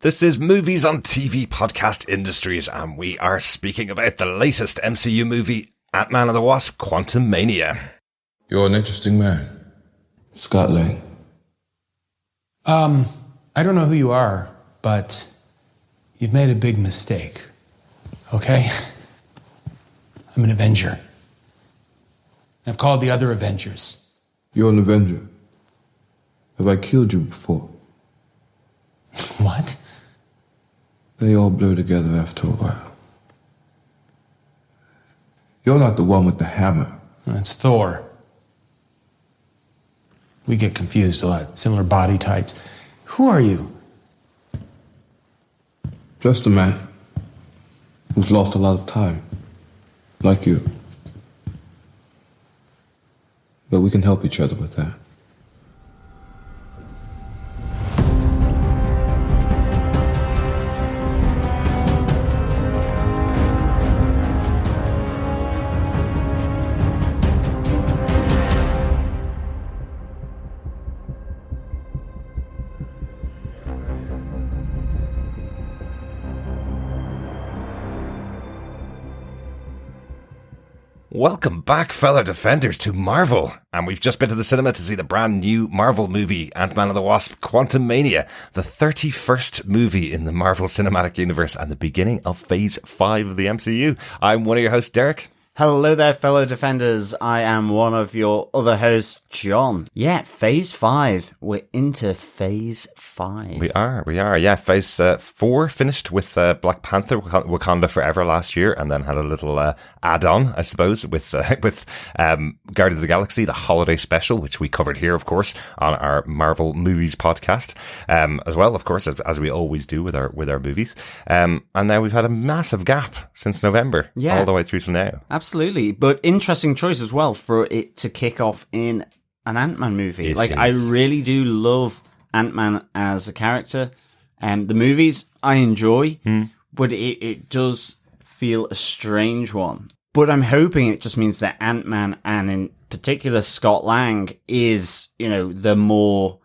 This is Movies on TV Podcast Industries, and we are speaking about the latest MCU movie, Ant-Man and the Wasp Quantumania. You're an interesting man, Scott Lang. I don't know who you are, but you've made a big mistake, okay? I'm an Avenger. I've called the other Avengers. You're an Avenger. Have I killed you before? What? They all blur together after a while. You're not the one with the hammer. That's Thor. We get confused a lot. Similar body types. Who are you? Just a man who's lost a lot of time, like you. But we can help each other with that. Welcome back, fellow defenders, to Marvel. And we've just been to the cinema to see the brand new Marvel movie, Ant-Man and the Wasp Quantumania, the 31st movie in the Marvel Cinematic Universe and the beginning of Phase 5 of the MCU. I'm one of your hosts, Derek. Hello there, fellow defenders. I am one of your other hosts, John. Yeah, Phase 5. We're into Phase 5. We are. Yeah, Phase 4 finished with Black Panther, Wakanda Forever last year, and then had a little add-on, I suppose, with Guardians of the Galaxy, the holiday special, which we covered here, of course, on our Marvel Movies podcast, as well, of course, as we always do with our movies. And now we've had a massive gap since November, all the way through to now. Absolutely, but interesting choice as well for it to kick off in an Ant-Man movie. I really do love Ant-Man as a character. The movies I enjoy, but it does feel a strange one. But I'm hoping it just means that Ant-Man, and in particular Scott Lang, is, the more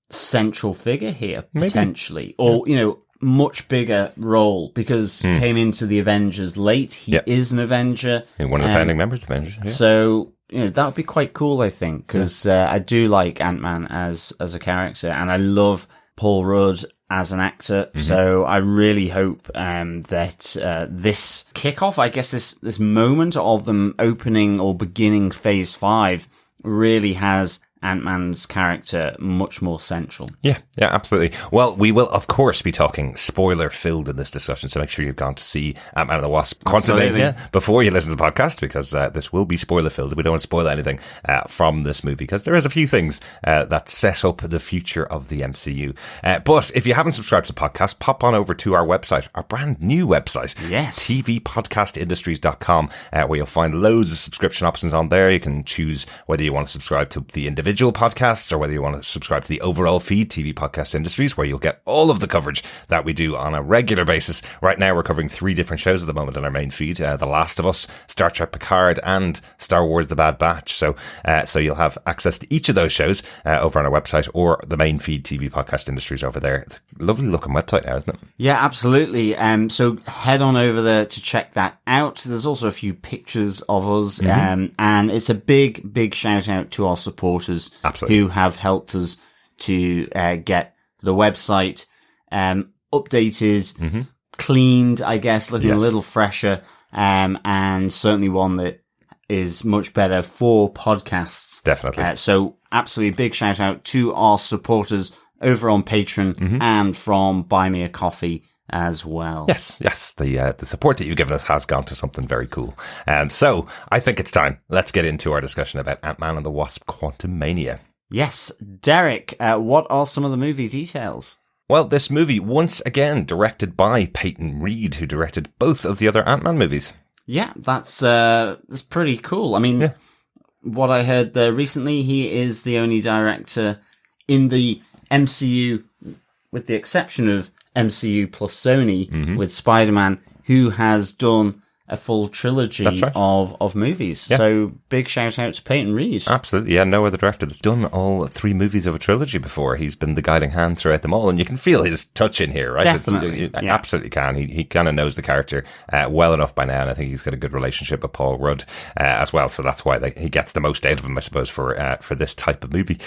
central figure here, potentially. Maybe. Or, much bigger role, because came into the Avengers late. He is an Avenger. One of the founding members of the Avengers. Yeah. So, that would be quite cool, I think, because I do like Ant-Man as a character, and I love Paul Rudd as an actor. Mm-hmm. So I really hope that this kickoff, I guess this moment of them opening or beginning Phase 5 really has Ant-Man's character much more central. Yeah, absolutely. Well, we will, of course, be talking spoiler-filled in this discussion, so make sure you've gone to see Ant-Man and the Wasp Quantumania before you listen to the podcast, because this will be spoiler-filled. We don't want to spoil anything from this movie, because there is a few things that set up the future of the MCU. But if you haven't subscribed to the podcast, pop on over to our website, our brand new website, tvpodcastindustries.com, where you'll find loads of subscription options on there. You can choose whether you want to subscribe to the individual podcasts or whether you want to subscribe to the overall feed, TV Podcast Industries, where you'll get all of the coverage that we do on a regular basis. Right now we're covering 3 different shows at the moment on our main feed, The Last of Us, Star Trek Picard, and Star Wars The Bad Batch. So you'll have access to each of those shows over on our website or the main feed, TV Podcast Industries over there. It's a lovely looking website now, isn't it? Yeah, absolutely. So head on over there to check that out. There's also a few pictures of us, and it's a big shout out to our supporters. Absolutely. Who have helped us to get the website updated, cleaned, I guess, looking a little fresher, and certainly one that is much better for podcasts. Definitely. So absolutely big shout out to our supporters over on Patreon and from Buy Me a Coffee as well. Yes. The support that you've given us has gone to something very cool. So I think it's time. Let's get into our discussion about Ant-Man and the Wasp Quantumania. Yes. Derek, what are some of the movie details? Well, this movie, once again, directed by Peyton Reed, who directed both of the other Ant-Man movies. Yeah, that's pretty cool. I mean, what I heard there recently, he is the only director in the MCU, with the exception of MCU plus Sony, with Spider-Man, who has done a full trilogy right. of movies. Yeah. So big shout out to Peyton Reed. Absolutely, yeah. No other director that's done all 3 movies of a trilogy before. He's been the guiding hand throughout them all, and you can feel his touch in here, right? Definitely, You absolutely can. He kind of knows the character well enough by now, and I think he's got a good relationship with Paul Rudd as well. So that's why he gets the most out of him, I suppose, for this type of movie.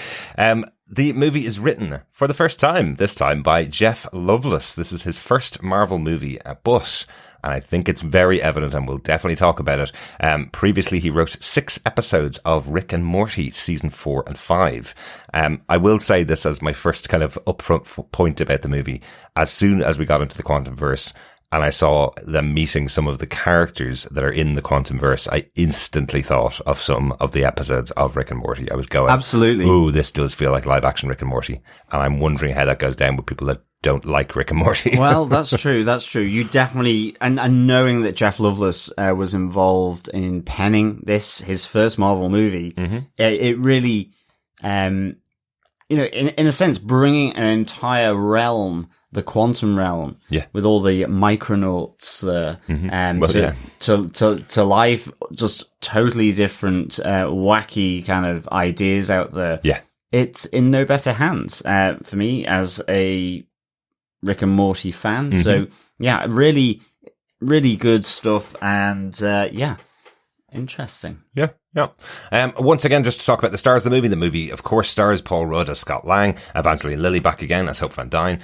The movie is written for the first time, this time by Jeff Loveless. This is his first Marvel movie, but, and I think it's very evident, and we'll definitely talk about it, previously he wrote 6 episodes of Rick and Morty season 4 and 5. I will say this as my first kind of upfront point about the movie. As soon as we got into the Quantumverse, and I saw them meeting some of the characters that are in the Quantumverse, I instantly thought of some of the episodes of Rick and Morty. I was going, absolutely, ooh, this does feel like live action Rick and Morty. And I'm wondering how that goes down with people that don't like Rick and Morty. Well, that's true. That's true. You definitely, and knowing that Jeff Loveless was involved in penning his first Marvel movie, it really, in a sense, bringing an entire realm, the quantum realm, with all the micronauts there, to life, just totally different, wacky kind of ideas out there. Yeah. It's in no better hands for me as a Rick and Morty fan. So, yeah, really, really good stuff. And, interesting. Yeah. Once again, just to talk about the stars of the movie. The movie, of course, stars Paul Rudd as Scott Lang, Evangeline Lilly back again as Hope Van Dyne,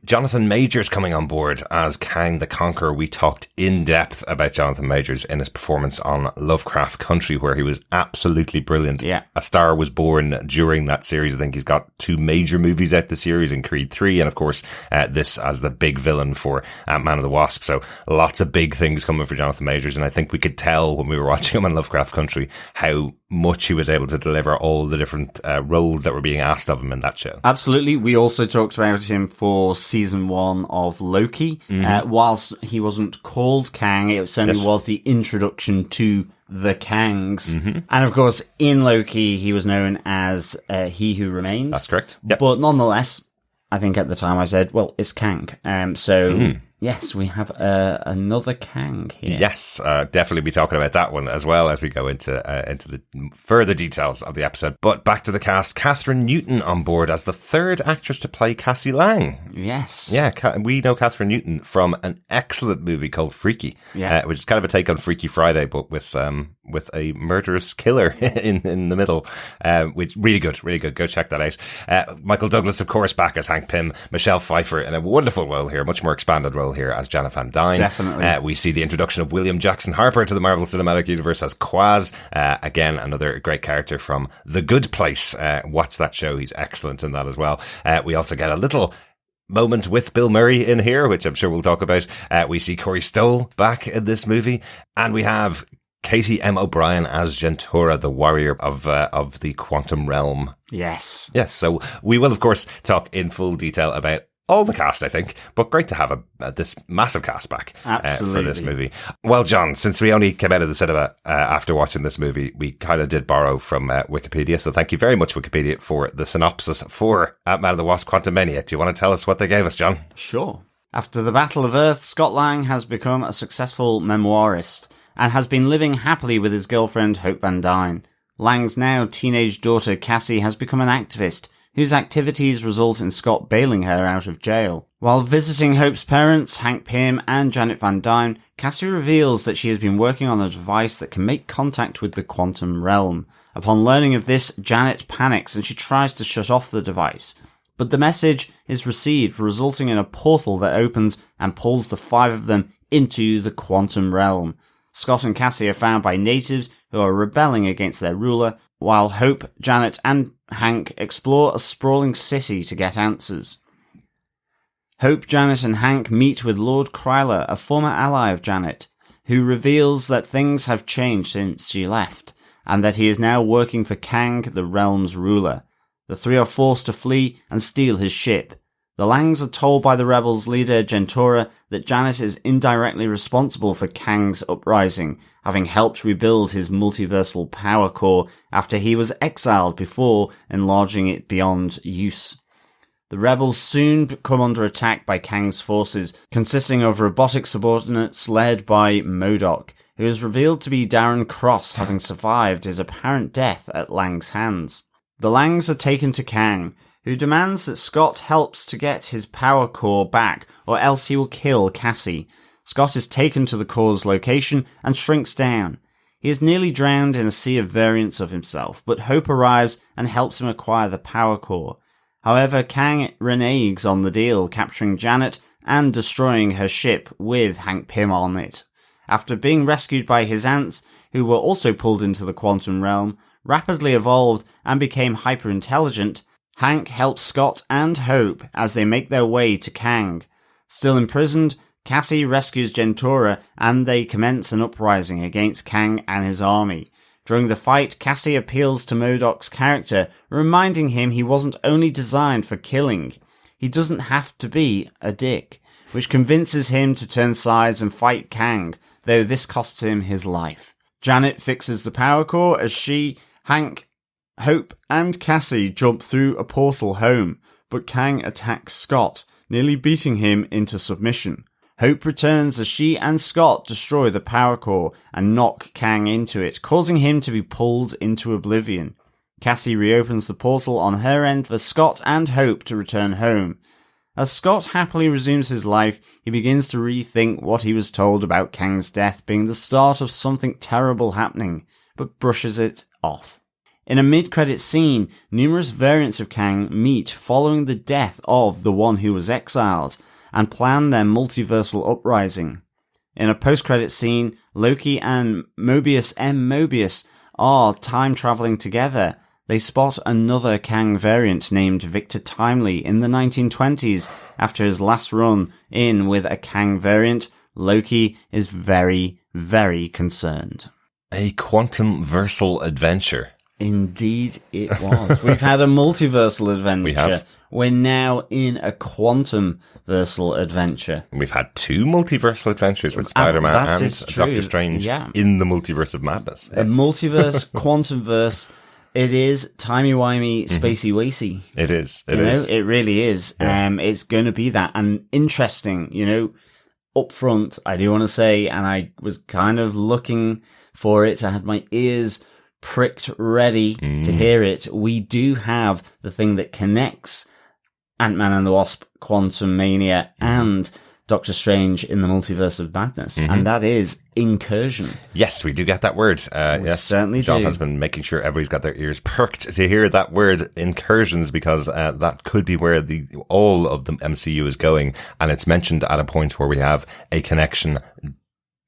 Jonathan Majors coming on board as Kang the Conqueror. We talked in depth about Jonathan Majors in his performance on Lovecraft Country, where he was absolutely brilliant. Yeah. A star was born during that series. I think he's got 2 major movies out the series in Creed 3, and of course, this as the big villain for Ant-Man and the Wasp. So lots of big things coming for Jonathan Majors, and I think we could tell when we were watching him on Lovecraft Country how much he was able to deliver all the different roles that were being asked of him in that show. Absolutely. We also talked about him for season 1 of Loki. Whilst he wasn't called Kang, it certainly was the introduction to the Kangs. And of course, in Loki, he was known as He Who Remains. That's correct. Yep. But nonetheless, I think at the time I said, well, it's Kang. Yes, we have another Kang here. Yes, definitely be talking about that one as well as we go into the further details of the episode. But back to the cast. Catherine Newton on board as the 3rd actress to play Cassie Lang. Yes. Yeah, we know Catherine Newton from an excellent movie called Freaky, which is kind of a take on Freaky Friday, but with a murderous killer in the middle, which really good. Go check that out. Michael Douglas, of course, back as Hank Pym. Michelle Pfeiffer in a wonderful role here, much more expanded role here as Janet Van Dyne. Definitely. We see the introduction of William Jackson Harper to the Marvel Cinematic Universe as Quaz. Again, another great character from The Good Place. Watch that show. He's excellent in that as well. We also get a little moment with Bill Murray in here, which I'm sure we'll talk about. We see Corey Stoll back in this movie, and we have Katie M. O'Brien as Gentura, the warrior of the quantum realm. Yes. So we will, of course, talk in full detail about all the cast, I think, but great to have this massive cast back for this movie. Well, John, since we only came out of the cinema after watching this movie, we kind of did borrow from Wikipedia, so thank you very much, Wikipedia, for the synopsis for Ant-Man and the Wasp Quantumania. Do you want to tell us what they gave us, John? Sure. After the Battle of Earth, Scott Lang has become a successful memoirist and has been living happily with his girlfriend, Hope Van Dyne. Lang's now teenage daughter, Cassie, has become an activist, whose activities result in Scott bailing her out of jail. While visiting Hope's parents, Hank Pym and Janet Van Dyne, Cassie reveals that she has been working on a device that can make contact with the quantum realm. Upon learning of this, Janet panics and she tries to shut off the device. But the message is received, resulting in a portal that opens and pulls the 5 of them into the quantum realm. Scott and Cassie are found by natives who are rebelling against their ruler, while Hope, Janet, and Hank explore a sprawling city to get answers. Hope, Janet, and Hank meet with Lord Kryler, a former ally of Janet, who reveals that things have changed since she left, and that he is now working for Kang, the realm's ruler. The 3 are forced to flee and steal his ship. The Langs are told by the rebels' leader, Gentura, that Janet is indirectly responsible for Kang's uprising, having helped rebuild his multiversal power core after he was exiled before enlarging it beyond use. The rebels soon come under attack by Kang's forces, consisting of robotic subordinates led by MODOK, who is revealed to be Darren Cross, having survived his apparent death at Lang's hands. The Langs are taken to Kang, who demands that Scott helps to get his power core back, or else he will kill Cassie. Scott is taken to the core's location and shrinks down. He is nearly drowned in a sea of variants of himself, but Hope arrives and helps him acquire the power core. However, Kang reneges on the deal, capturing Janet and destroying her ship with Hank Pym on it. After being rescued by his aunts, who were also pulled into the quantum realm, rapidly evolved and became hyper-intelligent, Hank helps Scott and Hope as they make their way to Kang. Still imprisoned, Cassie rescues Gentora and they commence an uprising against Kang and his army. During the fight, Cassie appeals to MODOK's character, reminding him he wasn't only designed for killing. He doesn't have to be a dick, which convinces him to turn sides and fight Kang, though this costs him his life. Janet fixes the power core as she, Hank, Hope and Cassie jump through a portal home, but Kang attacks Scott, nearly beating him into submission. Hope returns as she and Scott destroy the power core and knock Kang into it, causing him to be pulled into oblivion. Cassie reopens the portal on her end for Scott and Hope to return home. As Scott happily resumes his life, he begins to rethink what he was told about Kang's death being the start of something terrible happening, but brushes it off. In a mid-credit scene, numerous variants of Kang meet following the death of the one who was exiled, and plan their multiversal uprising. In a post-credit scene, Loki and Mobius M. Mobius are time-traveling together. They spot another Kang variant named Victor Timely in the 1920s. After his last run in with a Kang variant, Loki is very, very concerned. A quantum-versal adventure. Indeed it was. We've had a multiversal adventure. We have. We're now in a quantum-versal adventure. We've had 2 multiversal adventures with Spider-Man and Doctor Strange in the Multiverse of Madness. Yes. A multiverse, quantum-verse. It is timey-wimey, spacey-wacy. It is. It is. It really is. Yeah. It's going to be that. And interesting, up front, I do want to say, and I was kind of looking for it. I had my ears pricked ready to hear it. We do have the thing that connects Ant-Man and the Wasp, Quantumania, and Doctor Strange in the Multiverse of Madness, and that is incursion. Yes, we do get that word. Yes, certainly John do. has been making sure everybody's got their ears perked to hear that word, incursions, because that could be where all of the MCU is going, and it's mentioned at a point where we have a connection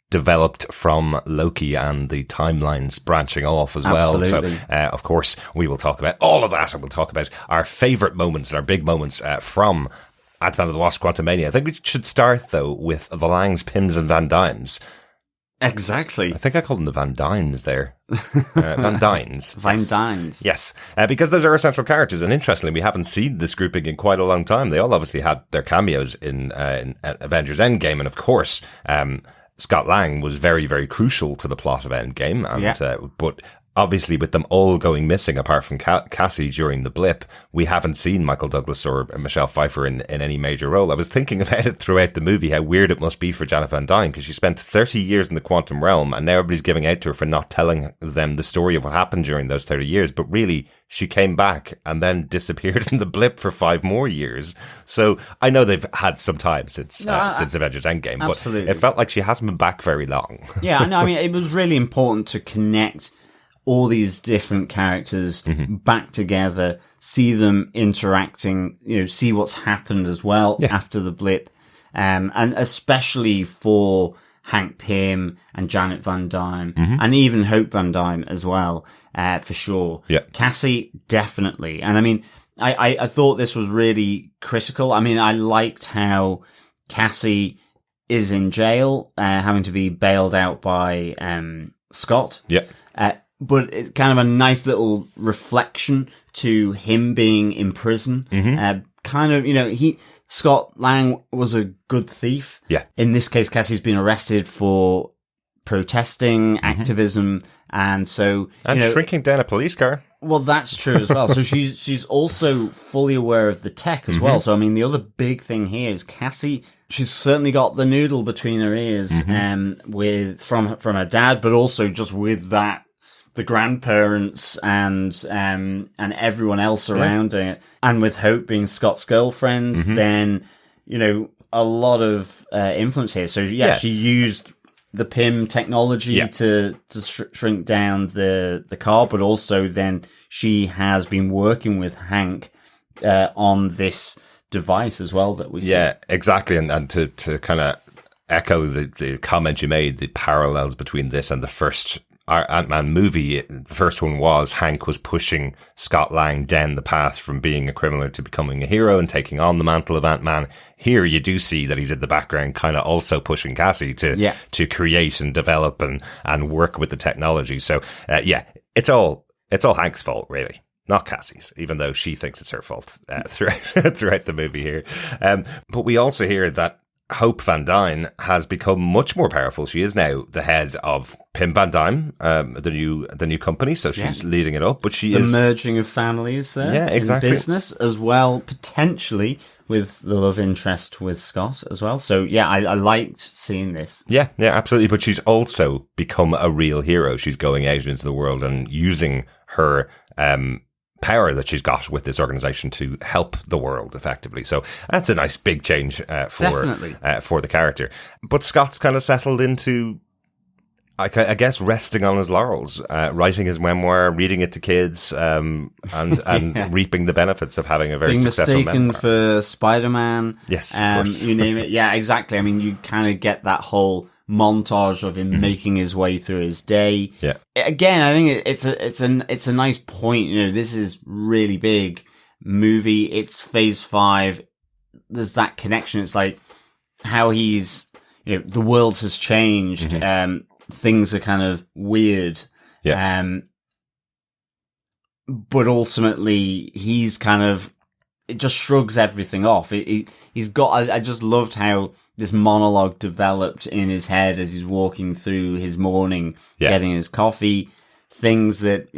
developed from Loki and the timelines branching off as well. So, of course, we will talk about all of that, and we'll talk about our favourite moments and our big moments from Ant-Man and the Wasp Quantumania. I think we should start, though, with the Langs, Pyms and Van Dynes. Exactly. I think I called them the Van Dynes there. Van Dynes. Van Dynes. Yes, because those are our central characters, and interestingly, we haven't seen this grouping in quite a long time. They all obviously had their cameos in Avengers Endgame, and of course, Scott Lang was very, very crucial to the plot of Endgame, and but obviously with them all going missing apart from Cassie during the blip, we haven't seen Michael Douglas or Michelle Pfeiffer in any major role. I was thinking about it throughout the movie, how weird it must be for Janet Van Dyne, because she spent 30 years in the quantum realm and now everybody's giving out to her for not telling them the story of what happened during those 30 years, but really she came back and then disappeared in the blip for 5 more years. So I know they've had some time since Avengers Endgame, absolutely. But it felt like she hasn't been back very long. Yeah, no, I mean, it was really important to connect all these different characters back together, see them interacting, see what's happened as well after the blip, and especially for Hank Pym and Janet Van Dyne, and even Hope Van Dyne as well, for sure. Yeah. Cassie, definitely. And I mean, I thought this was really critical. I mean, I liked how Cassie is in jail, having to be bailed out by Scott. Yeah. But it's kind of a nice little reflection to him being in prison. Kind of, Scott Lang was a good thief. Yeah. In this case, Cassie's been arrested for protesting, activism, and so shrinking down a police car. Well, that's true as well. So she's also fully aware of the tech as well. So I mean, the other big thing here is Cassie. She's certainly got the noodle between her ears, with from her dad, but also just with that the grandparents and everyone else around it, and with Hope being Scott's girlfriend, then a lot of influence here. So she used the PIM technology to shrink down the car, but also then she has been working with Hank on this device as well that we see. Yeah, exactly. And to kind of echo the comment you made, the parallels between this and the first Ant-Man movie, the first one was Hank was pushing Scott Lang down the path from being a criminal to becoming a hero and taking on the mantle of Ant-Man. Here you do see that he's in the background kind of also pushing Cassie to create and develop and work with the technology. So it's all Hank's fault, really, not Cassie's, even though she thinks it's her fault throughout the movie here. But we also hear that Hope Van Dyne has become much more powerful. She is now the head of Pim Van Dyne, the new company. So she's leading it up. But the merging of families there, in business as well, potentially with the love interest with Scott as well. So I liked seeing this. Yeah, absolutely. But she's also become a real hero. She's going out into the world and using her power that she's got with this organization to help the world effectively. So that's a nice big change for the character. But Scott's kind of settled into, I guess, resting on his laurels, writing his memoir, reading it to kids, and reaping the benefits of having a very successful memoir. Being mistaken for Spider-Man. Yes, of course. You name it. Yeah, exactly. I mean, you kind of get that whole montage of him making his way through his day. Yeah. Again, I think it's a nice point. This is really big movie. It's Phase 5. There's that connection. It's like how he's, the world has changed. Things are kind of weird. Yeah. But ultimately, he's kind of, it just shrugs everything off. He's got, I just loved how this monologue developed in his head as he's walking through his morning, getting his coffee, things that,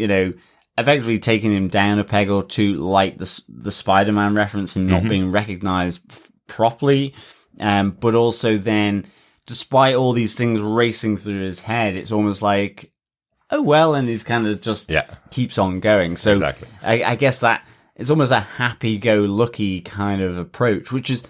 effectively taking him down a peg or two, like the Spider-Man reference and not being recognized properly. But also then, despite all these things racing through his head, it's almost like, oh well, and he's kind of just keeps on going. So exactly. I guess that it's almost a happy-go-lucky kind of approach, which is,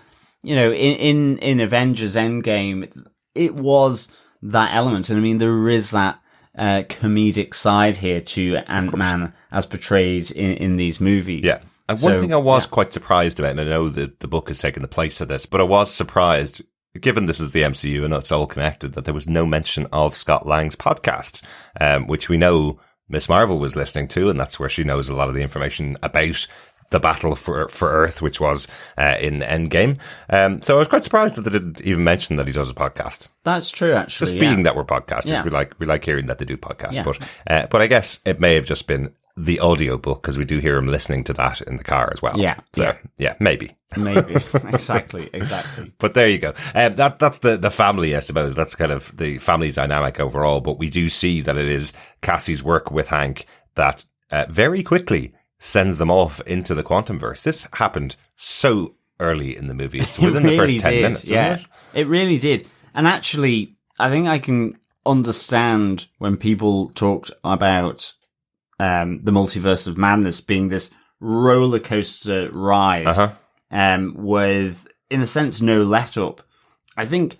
in Avengers Endgame, it was that element. And I mean, there is that comedic side here to Ant-Man as portrayed in these movies. Yeah. And one thing I was quite surprised about, and I know that the book has taken the place of this, but I was surprised, given this is the MCU and it's all connected, that there was no mention of Scott Lang's podcast, which we know Miss Marvel was listening to, and that's where she knows a lot of the information about the battle for Earth, which was in Endgame. So I was quite surprised that they didn't even mention that he does a podcast. That's true, actually. Just being that we're podcasters, we like hearing that they do podcasts. Yeah. But I guess it may have just been the audio book, because we do hear him listening to that in the car as well. Yeah. So, maybe. Maybe. Exactly. But there you go. That's the family, I suppose. That's kind of the family dynamic overall. But we do see that it is Cassie's work with Hank that very quickly sends them off into the Quantumverse. This happened so early in the movie. It's within the first 10 minutes, isn't it? It really did. And actually, I think I can understand when people talked about the Multiverse of Madness being this roller coaster ride with, in a sense, no let up. I think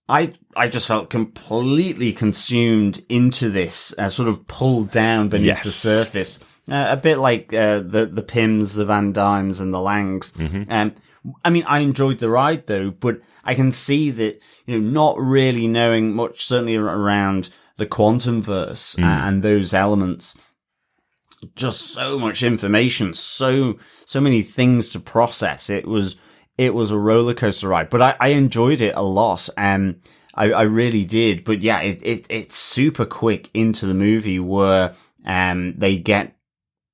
I just felt completely consumed into this, sort of pulled down beneath the surface. A bit like the Pims, the Van Dynes, and the Langs. I mean, I enjoyed the ride though, but I can see that, not really knowing much, certainly around the Quantumverse and those elements, just so much information, so many things to process. It was a roller coaster ride, but I enjoyed it a lot. I really did. But yeah, it's super quick into the movie where they get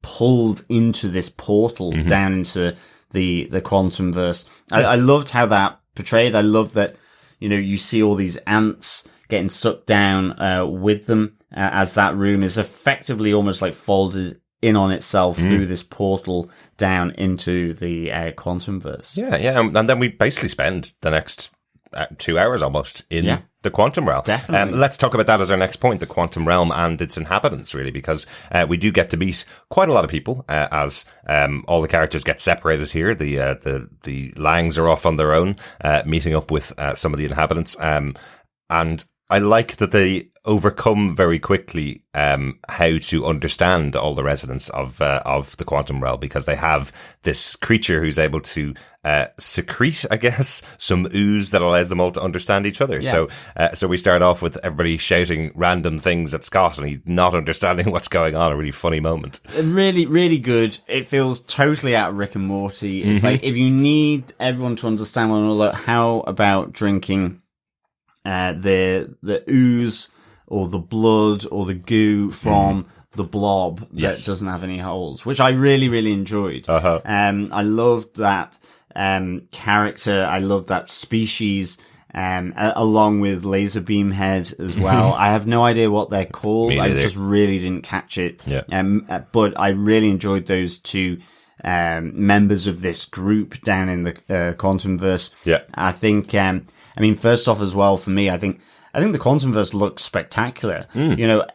pulled into this portal down into the Quantumverse. I loved how that portrayed. I love that, you see all these ants getting sucked down with them as that room is effectively almost like folded in on itself through this portal down into the Quantumverse. Yeah, and then we basically spend the next 2 hours almost in the quantum realm. Definitely. Let's talk about that as our next point, the quantum realm and its inhabitants, really, because we do get to meet quite a lot of people as all the characters get separated here. The Langs are off on their own, meeting up with some of the inhabitants. And I like that they overcome very quickly how to understand all the residents of the quantum realm, because they have this creature who's able to secrete, I guess, some ooze that allows them all to understand each other. Yeah. So we start off with everybody shouting random things at Scott, and he's not understanding what's going on. A really funny moment. Really, really good. It feels totally out of Rick and Morty. It's like, if you need everyone to understand one another, how about drinking the ooze or the blood or the goo from the blob that doesn't have any holes, which I really, really enjoyed. I loved that character. I loved that species, along with Laser Beam Head as well. I have no idea what they're called. I just really didn't catch it. But I really enjoyed those two members of this group down in the Quantumverse. I think, I mean, first off as well, for me, I think the Quantumverse looks spectacular. You know,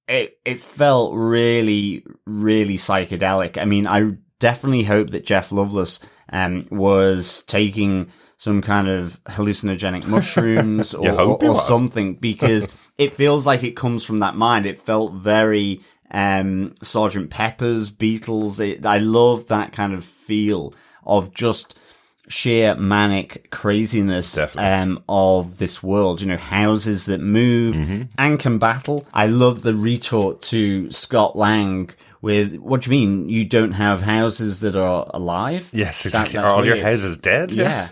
it felt really, really psychedelic. I mean, I definitely hope that Jeff Loveless was taking some kind of hallucinogenic mushrooms or something, because it feels like it comes from that mind. It felt very Sgt. Pepper's, Beatles. I love that kind of feel of just sheer manic craziness of this world. You know, houses that move and can battle. I love the retort to Scott Lang with, what do you mean you don't have houses that are alive? Yes, exactly. Are all your houses dead? Yeah.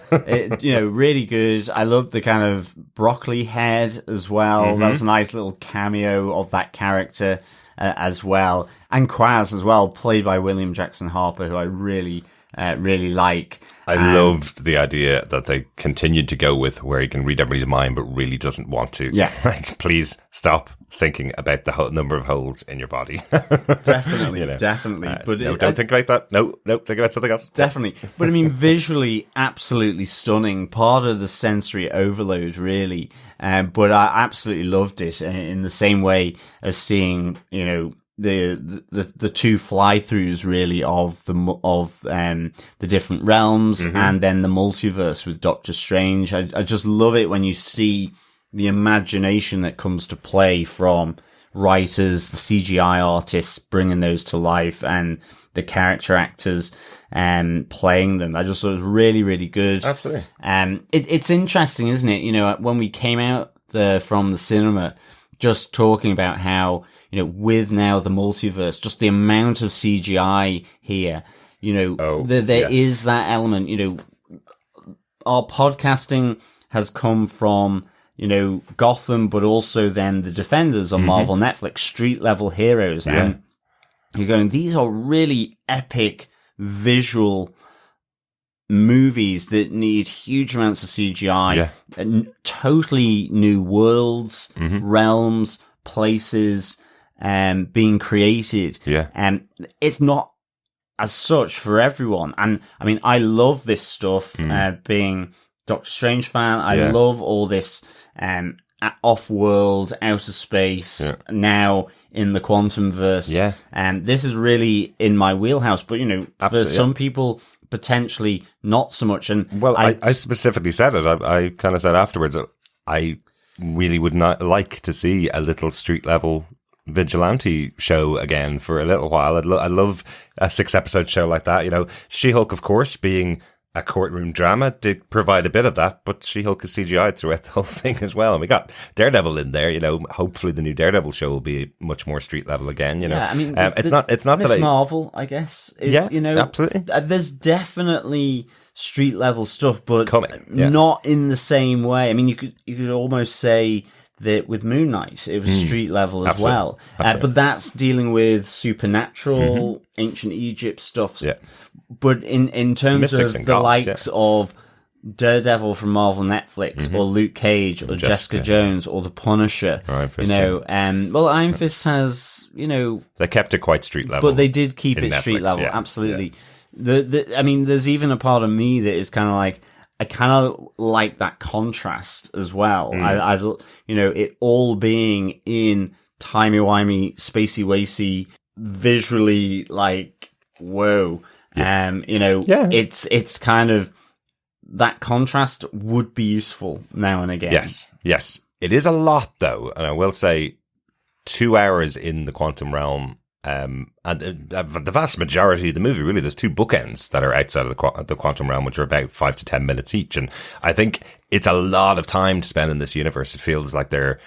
You know, really good. I love the kind of broccoli head as well. That was a nice little cameo of that character as well. And Quaz as well, played by William Jackson Harper, who I really like. I loved the idea that they continued to go with, where he can read everybody's mind but really doesn't want to. Yeah. Like, please stop thinking about the number of holes in your body. Definitely, You know? definitely. But No, don't think about that. No, think about something else. Definitely. But I mean, visually, absolutely stunning. Part of the sensory overload, really. But I absolutely loved it in the same way as seeing, you know, the two fly-throughs really of the different realms and then the multiverse with Doctor Strange. I just love it when you see the imagination that comes to play from writers, the CGI artists bringing those to life, and the character actors playing them. I just thought it was really, really good. Absolutely. It's interesting, isn't it? You know, when we came out from the cinema, just talking about how, you know, with now the multiverse, just the amount of CGI here, you know, there is that element. You know, our podcasting has come from, you know, Gotham, but also then the Defenders on Marvel Netflix, street level heroes. And you're going, these are really epic visual movies that need huge amounts of CGI, and totally new worlds, realms, places, being created. And it's not as such for everyone. And I mean, I love this stuff, being Doctor Strange fan. I love all this off-world, outer space, now in the Quantumverse. And this is really in my wheelhouse. But, you know, for some people, potentially not so much. And well, I specifically said it. I kind of said afterwards that I really would not like to see a little street level vigilante show again for a little while. I love a 6-episode show like that. You know, She-Hulk, of course, being a courtroom drama, did provide a bit of that, but She-Hulk is CGI throughout the whole thing as well. And we got Daredevil in there. You know, hopefully the new Daredevil show will be much more street level again. You know, I mean, it's not Miss that Marvel, I guess. You know, absolutely. There's definitely street level stuff, but coming, not in the same way. I mean, you could almost say that with Moon Knight, it was street level as well. But that's dealing with supernatural, ancient Egypt stuff. But in terms Mystics of and the gods, likes of Daredevil from Marvel Netflix, or Luke Cage, or Jessica Jones, or The Punisher. Iron Fist, well, Iron Fist has, they kept it quite street level, but they did keep it Netflix, street level, absolutely. Yeah. I mean, there's even a part of me that is kind of like, I kind of like that contrast as well. I it all being in timey-wimey, spacey-wacy, visually like, whoa. It's kind of, that contrast would be useful now and again. Yes. It is a lot, though, and I will say 2 hours in the quantum realm, and the vast majority of the movie, really, there's 2 bookends that are outside of the quantum realm, which are about 5 to 10 minutes each, and I think it's a lot of time to spend in this universe. It feels like they're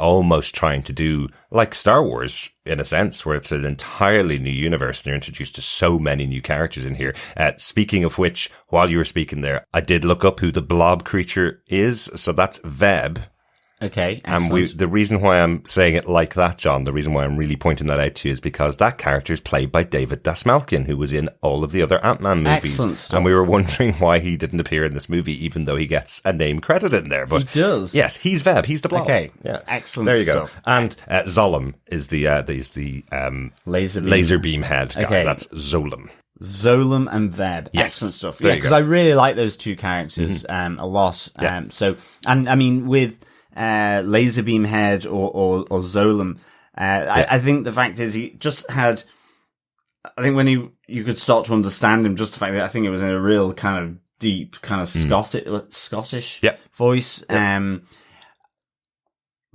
almost trying to do like Star Wars in a sense, where it's an entirely new universe and you're introduced to so many new characters in here. Speaking of which, while you were speaking there, I did look up who the blob creature is. So that's Veb. Okay, excellent. And the reason why I'm saying it like that, John, the reason why I'm really pointing that out to you is because that character is played by David Dastmalchian, who was in all of the other Ant-Man movies. Excellent stuff. And we were wondering why he didn't appear in this movie, even though he gets a name credit in there. But he does. Yes, he's Veb. He's the blob. Okay, yeah, excellent. There you stuff. go. And Zolom is the laser beam head guy. Okay. That's Zolom. Zolom and Veb. Yes. Excellent stuff. There Yeah, because I really like those 2 characters a lot. Yeah. And I mean, with Laserbeam Head or Zolom, I think the fact is he just had, I think when you could start to understand him, just the fact that I think it was in a real kind of deep kind of Scottish voice.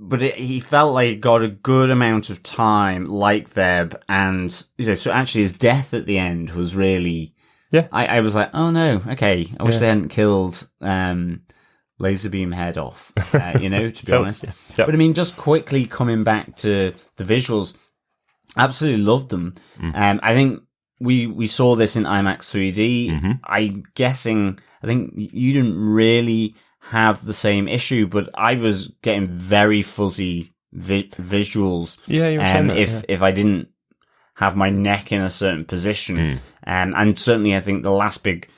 But he felt like he got a good amount of time, like Veb, and so actually his death at the end was really. Yeah, I was like, oh no, okay. I wish they hadn't killed Laserbeam Head off. To be honest. Yeah. But I mean, just quickly coming back to the visuals, absolutely loved them. I think we saw this in IMAX 3D. I'm guessing. I think you didn't really have the same issue, but I was getting very fuzzy visuals. Yeah, you were saying that, if I didn't have my neck in a certain position. And certainly I think the last big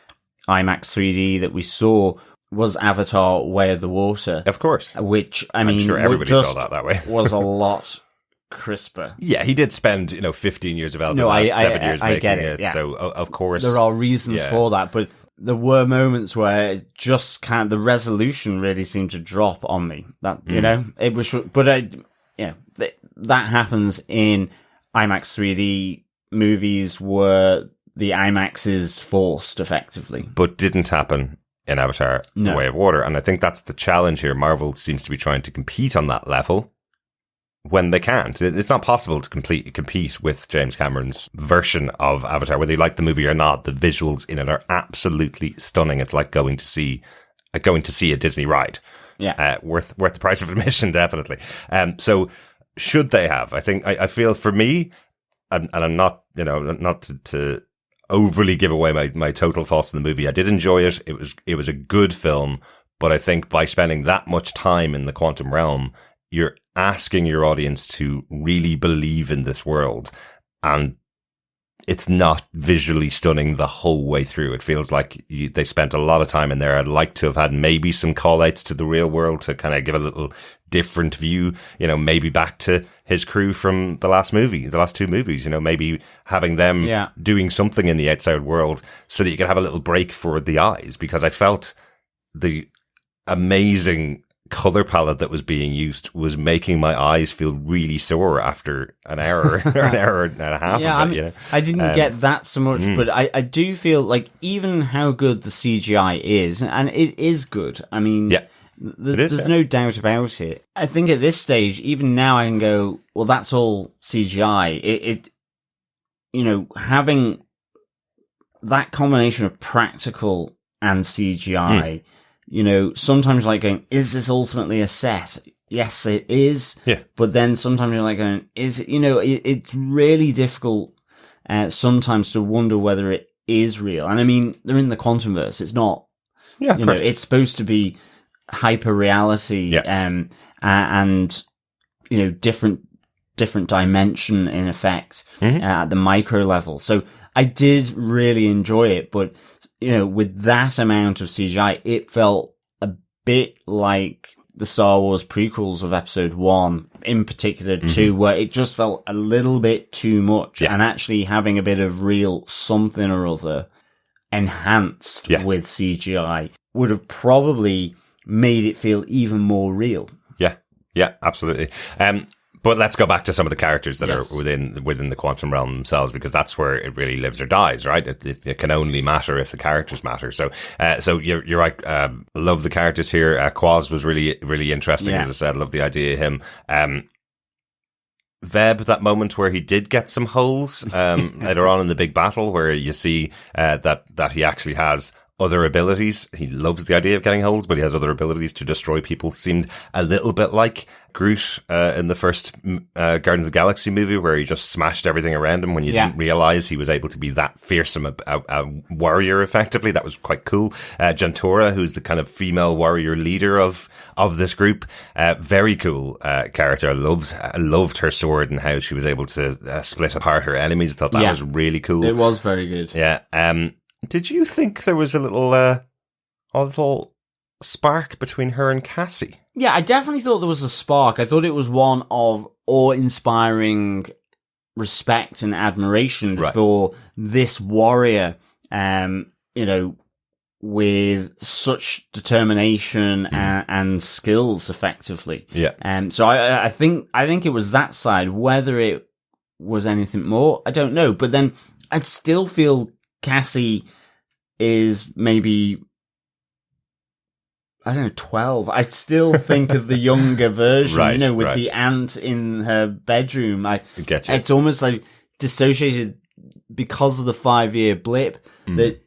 IMAX 3D that we saw was Avatar Way of the Water. Of course. Which, I'm sure everybody saw that way. was a lot crisper. Yeah, he did spend, 15 years developing 7 years making get it. Yeah. So, of course. There are reasons for that, but there were moments where it just the resolution really seemed to drop on me. That, it was, but that happens in IMAX 3D movies where the IMAX is forced effectively. But didn't happen in Avatar The Way of Water. And I think that's the challenge here. Marvel seems to be trying to compete on that level when they can't. It's not possible to compete with James Cameron's version of Avatar, whether you like the movie or not. The visuals in it are absolutely stunning. It's like going to see a Disney ride. Yeah, worth the price of admission, definitely. So should they have? I think I feel for me, and I'm not not to overly give away my total thoughts on the movie. I did enjoy it. It was a good film, but I think by spending that much time in the quantum realm, you're asking your audience to really believe in this world, and it's not visually stunning the whole way through. It feels like they spent a lot of time in there. I'd like to have had maybe some call-outs to the real world to kind of give a little different view, maybe back to his crew from the last 2 movies, maybe having them doing something in the outside world so that you could have a little break for the eyes, because I felt the amazing color palette that was being used was making my eyes feel really sore after an hour or an hour and a half. I didn't get that so much, but I do feel like even how good the CGI is, and it is good. I mean, there's no doubt about it. I think at this stage, even now, I can go, well, that's all CGI. Having that combination of practical and CGI. Sometimes you're like going, is this ultimately a set? Yes, it is. Yeah. But then sometimes you're like going, is it, it's really difficult sometimes to wonder whether it is real. And I mean, they're in the Quantumverse. It's not, it's supposed to be hyper reality and different dimension in effect at the micro level. So I did really enjoy it, but with that amount of CGI, it felt a bit like the Star Wars prequels of Episode 1, in particular 2, where it just felt a little bit too much. And actually having a bit of real something or other enhanced with CGI would have probably made it feel even more real. Yeah, absolutely. But let's go back to some of the characters that are within the quantum realm themselves, because that's where it really lives or dies, right? It can only matter if the characters matter. So you're right. Love the characters here. Quaz was really, really interesting. As I said, love the idea of him. Veb, that moment where he did get some holes later on in the big battle, where you see that he actually has other abilities. He loves the idea of getting holes, but he has other abilities to destroy people. Seemed a little bit like Groot in the first Guardians of the Galaxy movie, where he just smashed everything around him when you didn't realize he was able to be that fearsome a warrior, effectively. That was quite cool. Jantora, who's the kind of female warrior leader of this group, very cool character. I loved her sword and how she was able to split apart her enemies. Thought that was really cool. It was very good. Yeah. Did you think there was a little spark between her and Cassie? Yeah, I definitely thought there was a spark. I thought it was one of awe-inspiring respect and admiration for this warrior, with such determination and skills, effectively. Yeah. So I think it was that side. Whether it was anything more, I don't know. But then I'd still feel Cassie is maybe, I don't know, 12. I still think of the younger version, with the ant in her bedroom. I get you. It's almost like dissociated because of the 5-year blip, that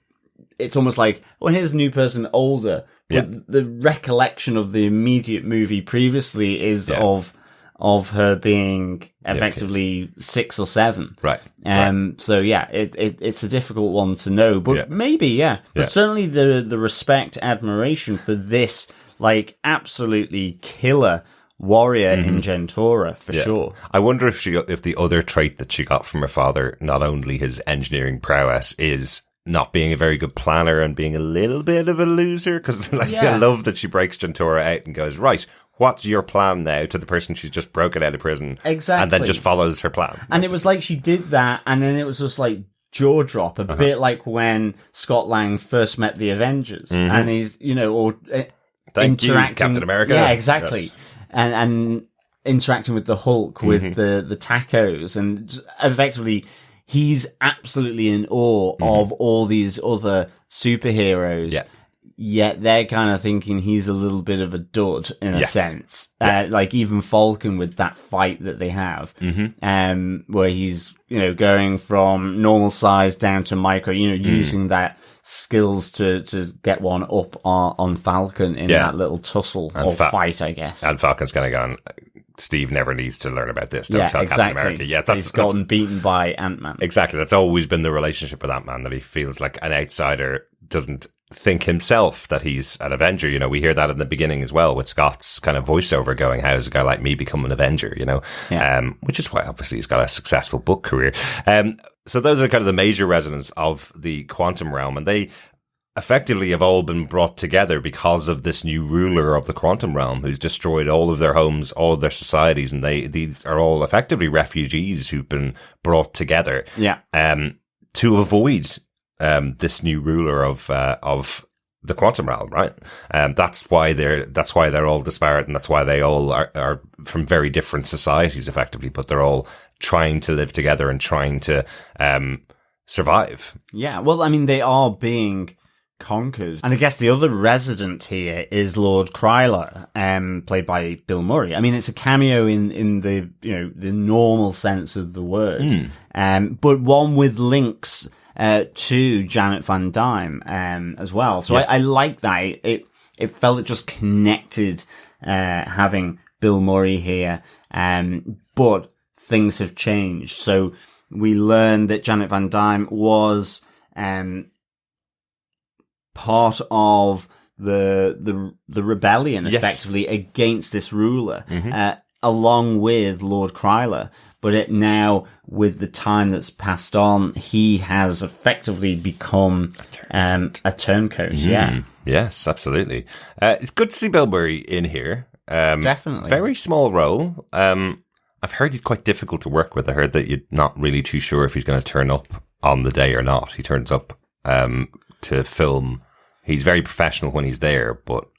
it's almost like, well, here's a new person older. But the recollection of the immediate movie previously is of her being effectively 6 or 7. Right. So it's a difficult one to know, but maybe, but certainly the respect, admiration for this, like, absolutely killer warrior in Jantora, for sure. I wonder if the other trait that she got from her father, not only his engineering prowess, is not being a very good planner and being a little bit of a loser, because I love that she breaks Jantora out and goes, right, what's your plan now, to the person she's just broken out of prison. Exactly. And then just follows her plan. And it was like she did that, and then it was just like jaw drop, a bit like when Scott Lang first met the Avengers, and he's, Thank you, Captain America. Yeah, exactly. Yes. And interacting with the Hulk with the tacos, and effectively he's absolutely in awe of all these other superheroes. Yeah. Yet they're kind of thinking he's a little bit of a dud in a sense. Like even Falcon with that fight that they have, where he's, going from normal size down to micro, using that skills to get one up on Falcon in that little tussle or fight, I guess. And Falcon's kind of gone, Steve never needs to learn about this. Don't tell Captain America. Yeah, he's gotten beaten by Ant-Man. Exactly. That's always been the relationship with Ant-Man, that he feels like an outsider, doesn't think himself that he's an Avenger. We hear that in the beginning as well, with Scott's kind of voiceover going, how does a guy like me become an Avenger, which is why obviously he's got a successful book career. So those are kind of the major resonance of the quantum realm, and they effectively have all been brought together because of this new ruler of the quantum realm, who's destroyed all of their homes, all of their societies, and these are all effectively refugees who've been brought together to avoid this new ruler of the quantum realm, right? That's why they're all disparate, and that's why they all are from very different societies, effectively, but they're all trying to live together and trying to survive. Yeah, well, I mean, they are being conquered. And I guess the other resident here is Lord Kryler, played by Bill Murray. I mean, it's a cameo in the the normal sense of the word, but one with links to Janet Van Dyne as well. So I like that. It felt it just connected having Bill Murray here, but things have changed. So we learned that Janet Van Dyne was part of the rebellion, effectively, against this ruler, along with Lord Kryler. but now with the time that's passed on, he has effectively become a turncoat. Yeah. Yes, absolutely. It's good to see Bill Murray in here. Definitely. Very small role. I've heard he's quite difficult to work with. I heard that you're not really too sure if he's going to turn up on the day or not. He turns up to film. He's very professional when he's there, but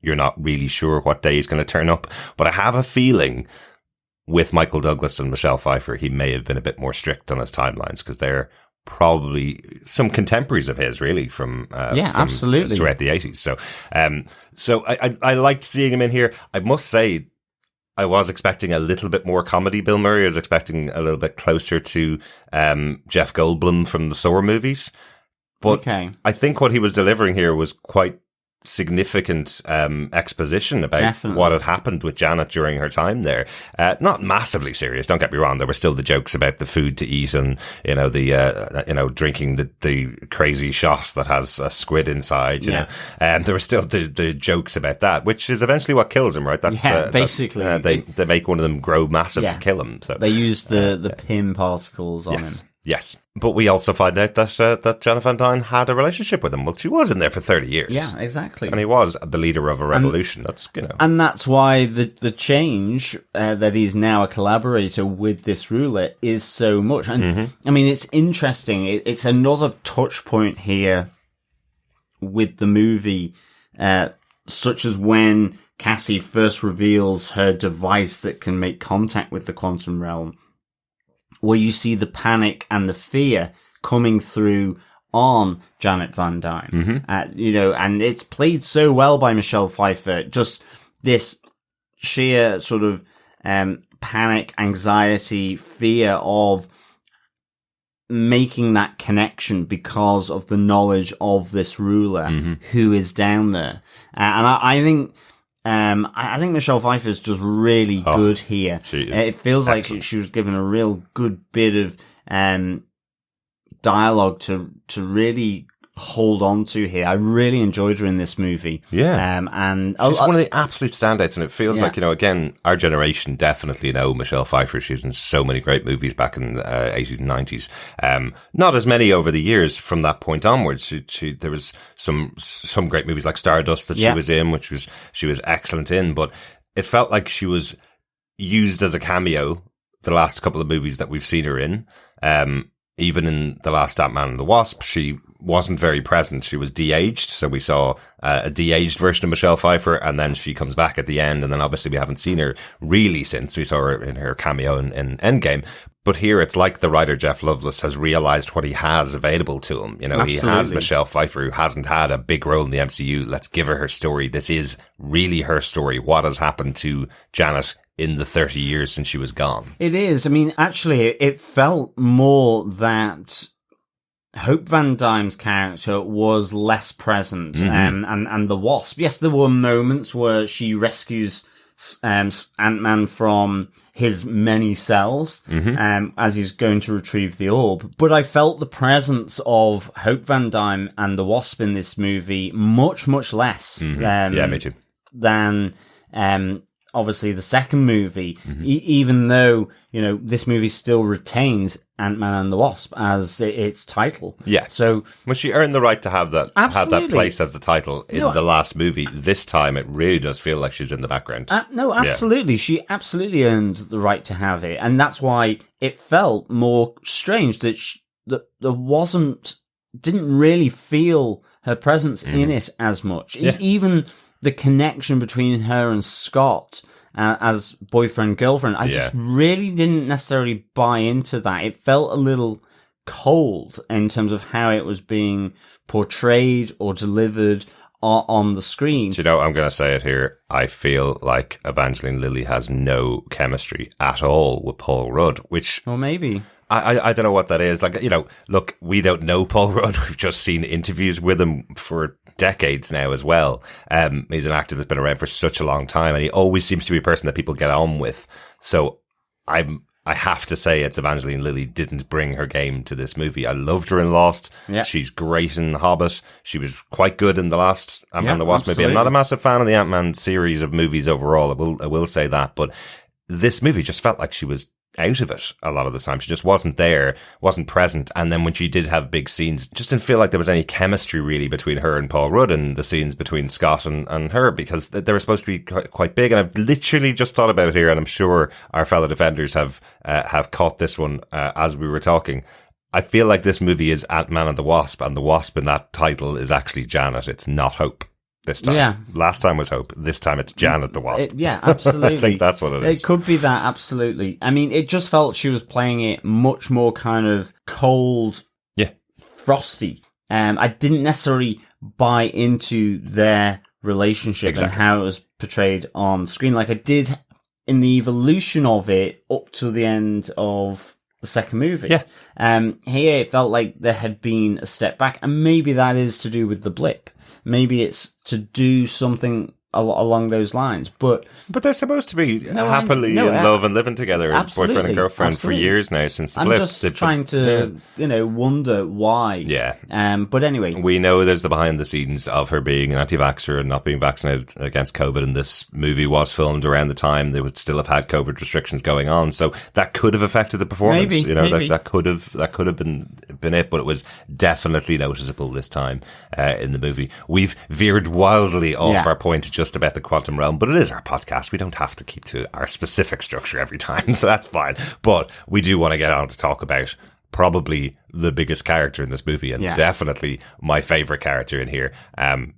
you're not really sure what day he's going to turn up. But I have a feeling with Michael Douglas and Michelle Pfeiffer, he may have been a bit more strict on his timelines because they're probably some contemporaries of his, really, from absolutely throughout the 80s. So I liked seeing him in here. I must say, I was expecting a little bit more comedy, Bill Murray. I was expecting a little bit closer to Jeff Goldblum from the Thor movies. But I think what he was delivering here was quite significant exposition about what had happened with Janet during her time there. Not massively serious, don't get me wrong. There were still the jokes about the food to eat and, the drinking the crazy shot that has a squid inside, you know. And there were still the jokes about that, which is eventually what kills him, right? That's basically. They make one of them grow massive to kill him. So they use the PIM particles on him. Yes. But we also find out that Janet Van Dyne had a relationship with him. Well, she was in there for 30 years. Yeah, exactly. And he was the leader of a revolution. And that's why the change that he's now a collaborator with this ruler is so much. And I mean, it's interesting. It's another touch point here with the movie, such as when Cassie first reveals her device that can make contact with the quantum realm, where you see the panic and the fear coming through on Janet Van Dyne. And it's played so well by Michelle Pfeiffer. Just this sheer sort of panic, anxiety, fear of making that connection because of the knowledge of this ruler who is down there. And I think Michelle Pfeiffer is just really good here. It feels like she was given a real good bit of dialogue to really hold on to here. I really enjoyed her in this movie. Yeah. And she's one of the absolute standouts, and it feels like, again, our generation definitely know Michelle Pfeiffer. She's in so many great movies back in the 80s and 90s. Not as many over the years from that point onwards. There was some great movies like Stardust that she was in, which she was excellent in, but it felt like she was used as a cameo the last couple of movies that we've seen her in. Even in the last Ant-Man and the Wasp, she wasn't very present. She was de-aged, so we saw a de-aged version of Michelle Pfeiffer, and then she comes back at the end, and then obviously we haven't seen her really since. We saw her in her cameo in Endgame. But here it's like the writer Jeff Loveless has realized what he has available to him. You know, Absolutely. He has Michelle Pfeiffer, who hasn't had a big role in the MCU. Let's give her story. This is really her story. What has happened to Janet in the 30 years since she was gone? It is. I mean, actually, it felt more that Hope Van Dyne's character was less present, and the Wasp. Yes, there were moments where she rescues Ant-Man from his many selves as he's going to retrieve the orb. But I felt the presence of Hope Van Dyne and the Wasp in this movie much, much less. Yeah, me too. Than obviously the second movie, even though, this movie still retains Ant-Man and the Wasp as its title. Yeah. So, well, she earned the right to have that place as the title in the last movie. This time, it really does feel like she's in the background. No, absolutely. Yeah. She absolutely earned the right to have it. And that's why it felt more strange that didn't really feel her presence in it as much. Yeah. Even the connection between her and Scott as boyfriend-girlfriend, I just really didn't necessarily buy into that. It felt a little cold in terms of how it was being portrayed or delivered on the screen. Do you know, I'm going to say it here, I feel like Evangeline Lilly has no chemistry at all with Paul Rudd, which... Well, maybe... I don't know what that is. Like, look, we don't know Paul Rudd. We've just seen interviews with him for decades now as well. He's an actor that's been around for such a long time, and he always seems to be a person that people get on with. So I have to say it's Evangeline Lilly didn't bring her game to this movie. I loved her in Lost. Yeah. She's great in The Hobbit. She was quite good in the last Ant-Man and the Wasp movie. I'm not a massive fan of the Ant-Man series of movies overall. I will say that. But this movie just felt like she was out of it a lot of the time. She just wasn't there, wasn't present. And then when she did have big scenes, just didn't feel like there was any chemistry really between her and Paul Rudd, and the scenes between Scott and her, because they were supposed to be quite big. And I've literally just thought about it here, and I'm sure our fellow defenders have caught this one as we were talking. I feel like this movie is Ant-Man and the Wasp, and the Wasp in that title is actually Janet. It's not Hope. This time. Yeah. Last time was Hope. This time it's Janet the Wasp. Yeah, absolutely. I think that's what it is. It could be that, absolutely. I mean, it just felt she was playing it much more kind of cold, frosty. I didn't necessarily buy into their relationship and how it was portrayed on screen. Like I did in the evolution of it up to the end of the second movie. Yeah. Here it felt like there had been a step back, and maybe that is to do with the blip. Maybe it's to do something along those lines, but they're supposed to be happily in love and living together, boyfriend and girlfriend for years now since the blip. I'm just trying to, wonder why. Yeah. But anyway, we know there's the behind the scenes of her being an anti-vaxxer and not being vaccinated against COVID, and this movie was filmed around the time they would still have had COVID restrictions going on, so that could have affected the performance. Maybe. That could have been it, but it was definitely noticeable this time in the movie. We've veered wildly off our point just about the quantum realm, but it is our podcast. We don't have to keep to our specific structure every time, so that's fine. But we do want to get on to talk about probably the biggest character in this movie, and definitely my favorite character in here,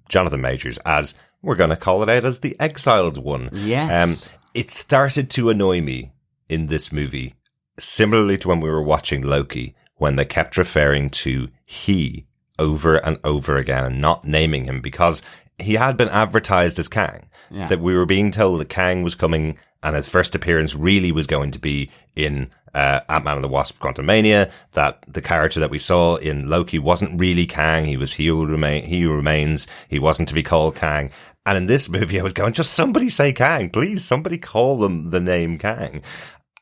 Jonathan Majors, as we're going to call it out as the exiled one. Yes. It started to annoy me in this movie, similarly to when we were watching Loki, when they kept referring to he over and over again and not naming him, because he had been advertised as Kang. Yeah. That we were being told that Kang was coming, and his first appearance really was going to be in Ant-Man and the Wasp Quantumania, that the character that we saw in Loki wasn't really Kang. He was He Who Remains. He wasn't to be called Kang. And in this movie, I was going, just somebody say Kang, please. Somebody call them the name Kang.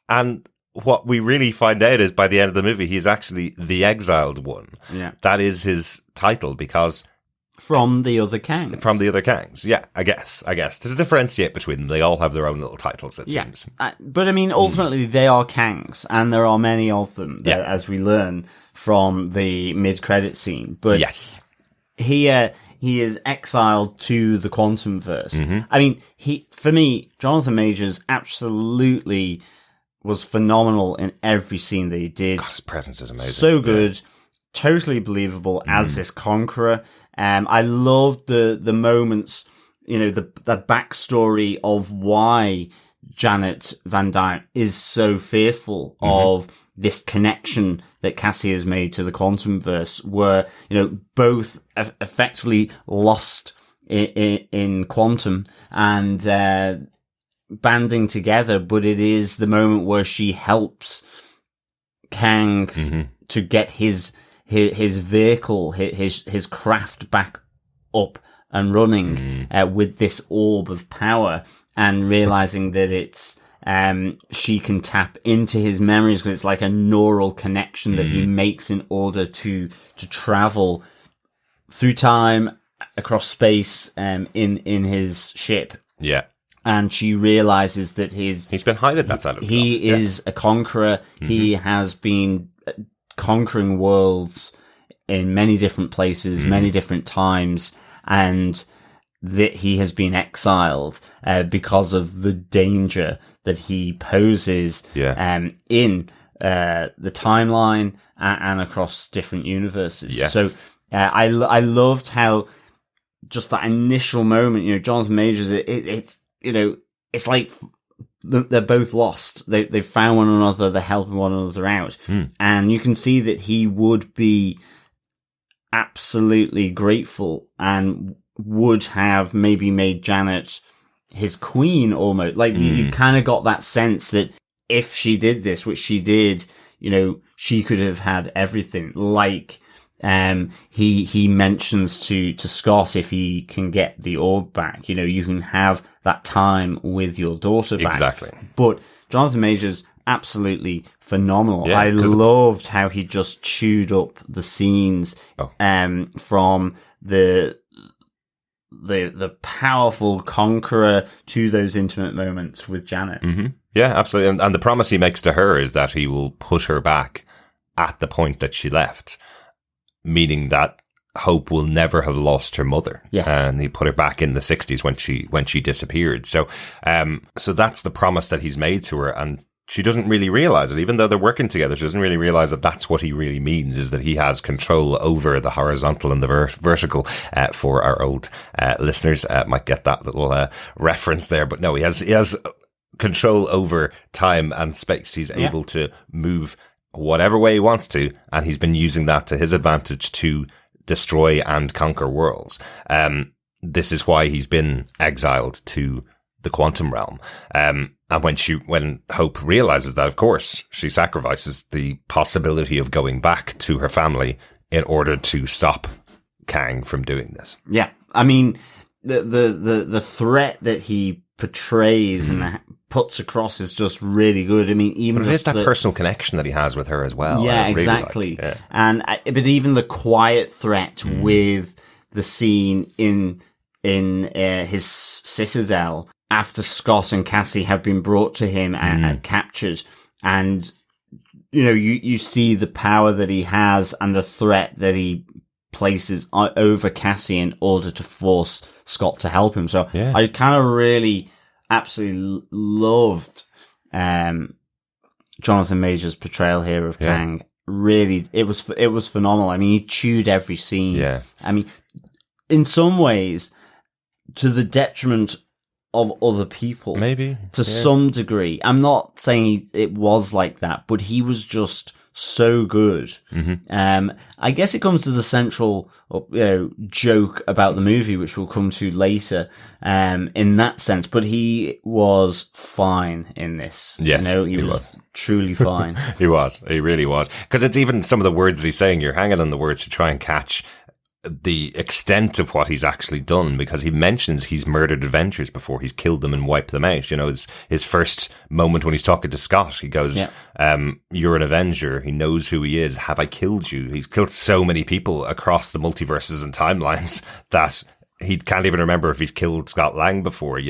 And what we really find out is by the end of the movie, he's actually the exiled one. Yeah. That is his title, because from the other Kangs. From the other Kangs, yeah, I guess. To differentiate between them, they all have their own little titles, it seems. But I mean, ultimately, they are Kangs, and there are many of them, as we learn from the mid-credit scene. But yes, he is exiled to the Quantumverse. Mm-hmm. I mean, for me, Jonathan Majors absolutely was phenomenal in every scene that he did. God, his presence is amazing. So good, totally believable as this conqueror. I loved the moments, the backstory of why Janet Van Dyne is so fearful of this connection that Cassie has made to the Quantumverse, where, both effectively lost in Quantum and banding together, but it is the moment where she helps Kang to get his vehicle, his craft back up and running with this orb of power, and realizing that it's she can tap into his memories, because it's like a neural connection that he makes in order to travel through time, across space, in his ship. Yeah. And she realizes that he's been hiding that side of himself. He is a conqueror. He has been conquering worlds in many different places, many different times, and that he has been exiled because of the danger that he poses in the timeline and across different universes. Yes. So I loved how just that initial moment, Jonathan Majors, it's like they're both lost. They've found one another. They're helping one another out. And you can see that he would be absolutely grateful and would have maybe made Janet his queen almost. Like you kind of got that sense that if she did this, which she did, she could have had everything. Like, he mentions to Scott, if he can get the orb back, you can have that time with your daughter back. Exactly. But Jonathan Majors, absolutely phenomenal. Yeah, I loved how he just chewed up the scenes from the the powerful conqueror to those intimate moments with Janet. Mm-hmm. Yeah, absolutely. And the promise he makes to her is that he will put her back at the point that she left, meaning that Hope will never have lost her mother. Yes. And he put her back in the 60s when she disappeared. So that's the promise that he's made to her, and she doesn't really realize it. Even though they're working together, she doesn't really realize that that's what he really means, is that he has control over the horizontal and the vertical. For our old listeners, might get that little reference there. But no, he has control over time and space. He's able to move whatever way he wants to, and he's been using that to his advantage to destroy and conquer worlds. This is why he's been exiled to the quantum realm. And when Hope realizes that, of course, she sacrifices the possibility of going back to her family in order to stop Kang from doing this. Yeah. I mean, the threat that he portrays and puts across is just really good. I mean, even but it is that personal connection that he has with her as well. Yeah, really exactly. Yeah. But even the quiet threat with the scene in his citadel after Scott and Cassie have been brought to him and captured, and you see the power that he has and the threat that he places over Cassie in order to force Scott to help him. So I kind of really absolutely loved Jonathan Majors' portrayal here of Kang. Really, it was phenomenal. I mean, he chewed every scene. Yeah. I mean, in some ways, to the detriment of other people. Maybe. To some degree. I'm not saying it was like that, but he was just so good. I guess it comes to the central joke about the movie, which we'll come to later, in that sense, but he was fine in this. Yes, he was truly fine. He really was, because it's even some of the words that he's saying, you're hanging on the words to try and catch the extent of what he's actually done, because he mentions he's murdered Avengers before. He's killed them and wiped them out. His first moment when he's talking to Scott, he goes, you're an Avenger. He knows who he is. Have I killed you? He's killed so many people across the multiverses and timelines that he can't even remember if he's killed Scott Lang before,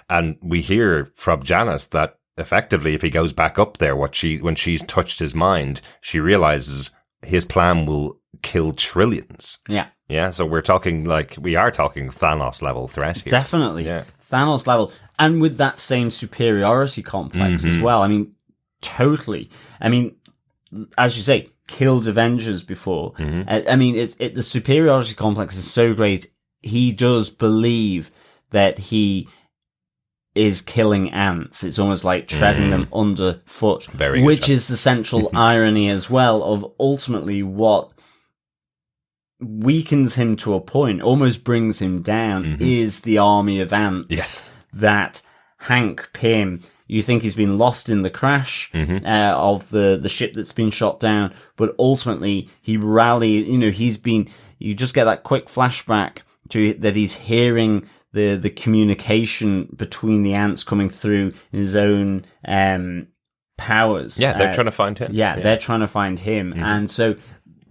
and we hear from Janet that effectively if he goes back up there, when she's touched his mind, she realizes his plan will kill trillions. Yeah, so we are talking Thanos level threat here. Definitely. Yeah. Thanos level. And with that same superiority complex as well. I mean, totally. I mean, as you say, killed Avengers before. I mean, the superiority complex is so great. He does believe that he is killing ants. It's almost like treading them underfoot. Very good which job. Is the central irony as well of ultimately what weakens him to a point, almost brings him down, is the army of ants that Hank Pym, you think he's been lost in the crash of the ship that's been shot down, but ultimately he rallied, you just get that quick flashback to that he's hearing the communication between the ants coming through his own powers. Yeah, they're trying to find him. Yeah, they're trying to find him. And so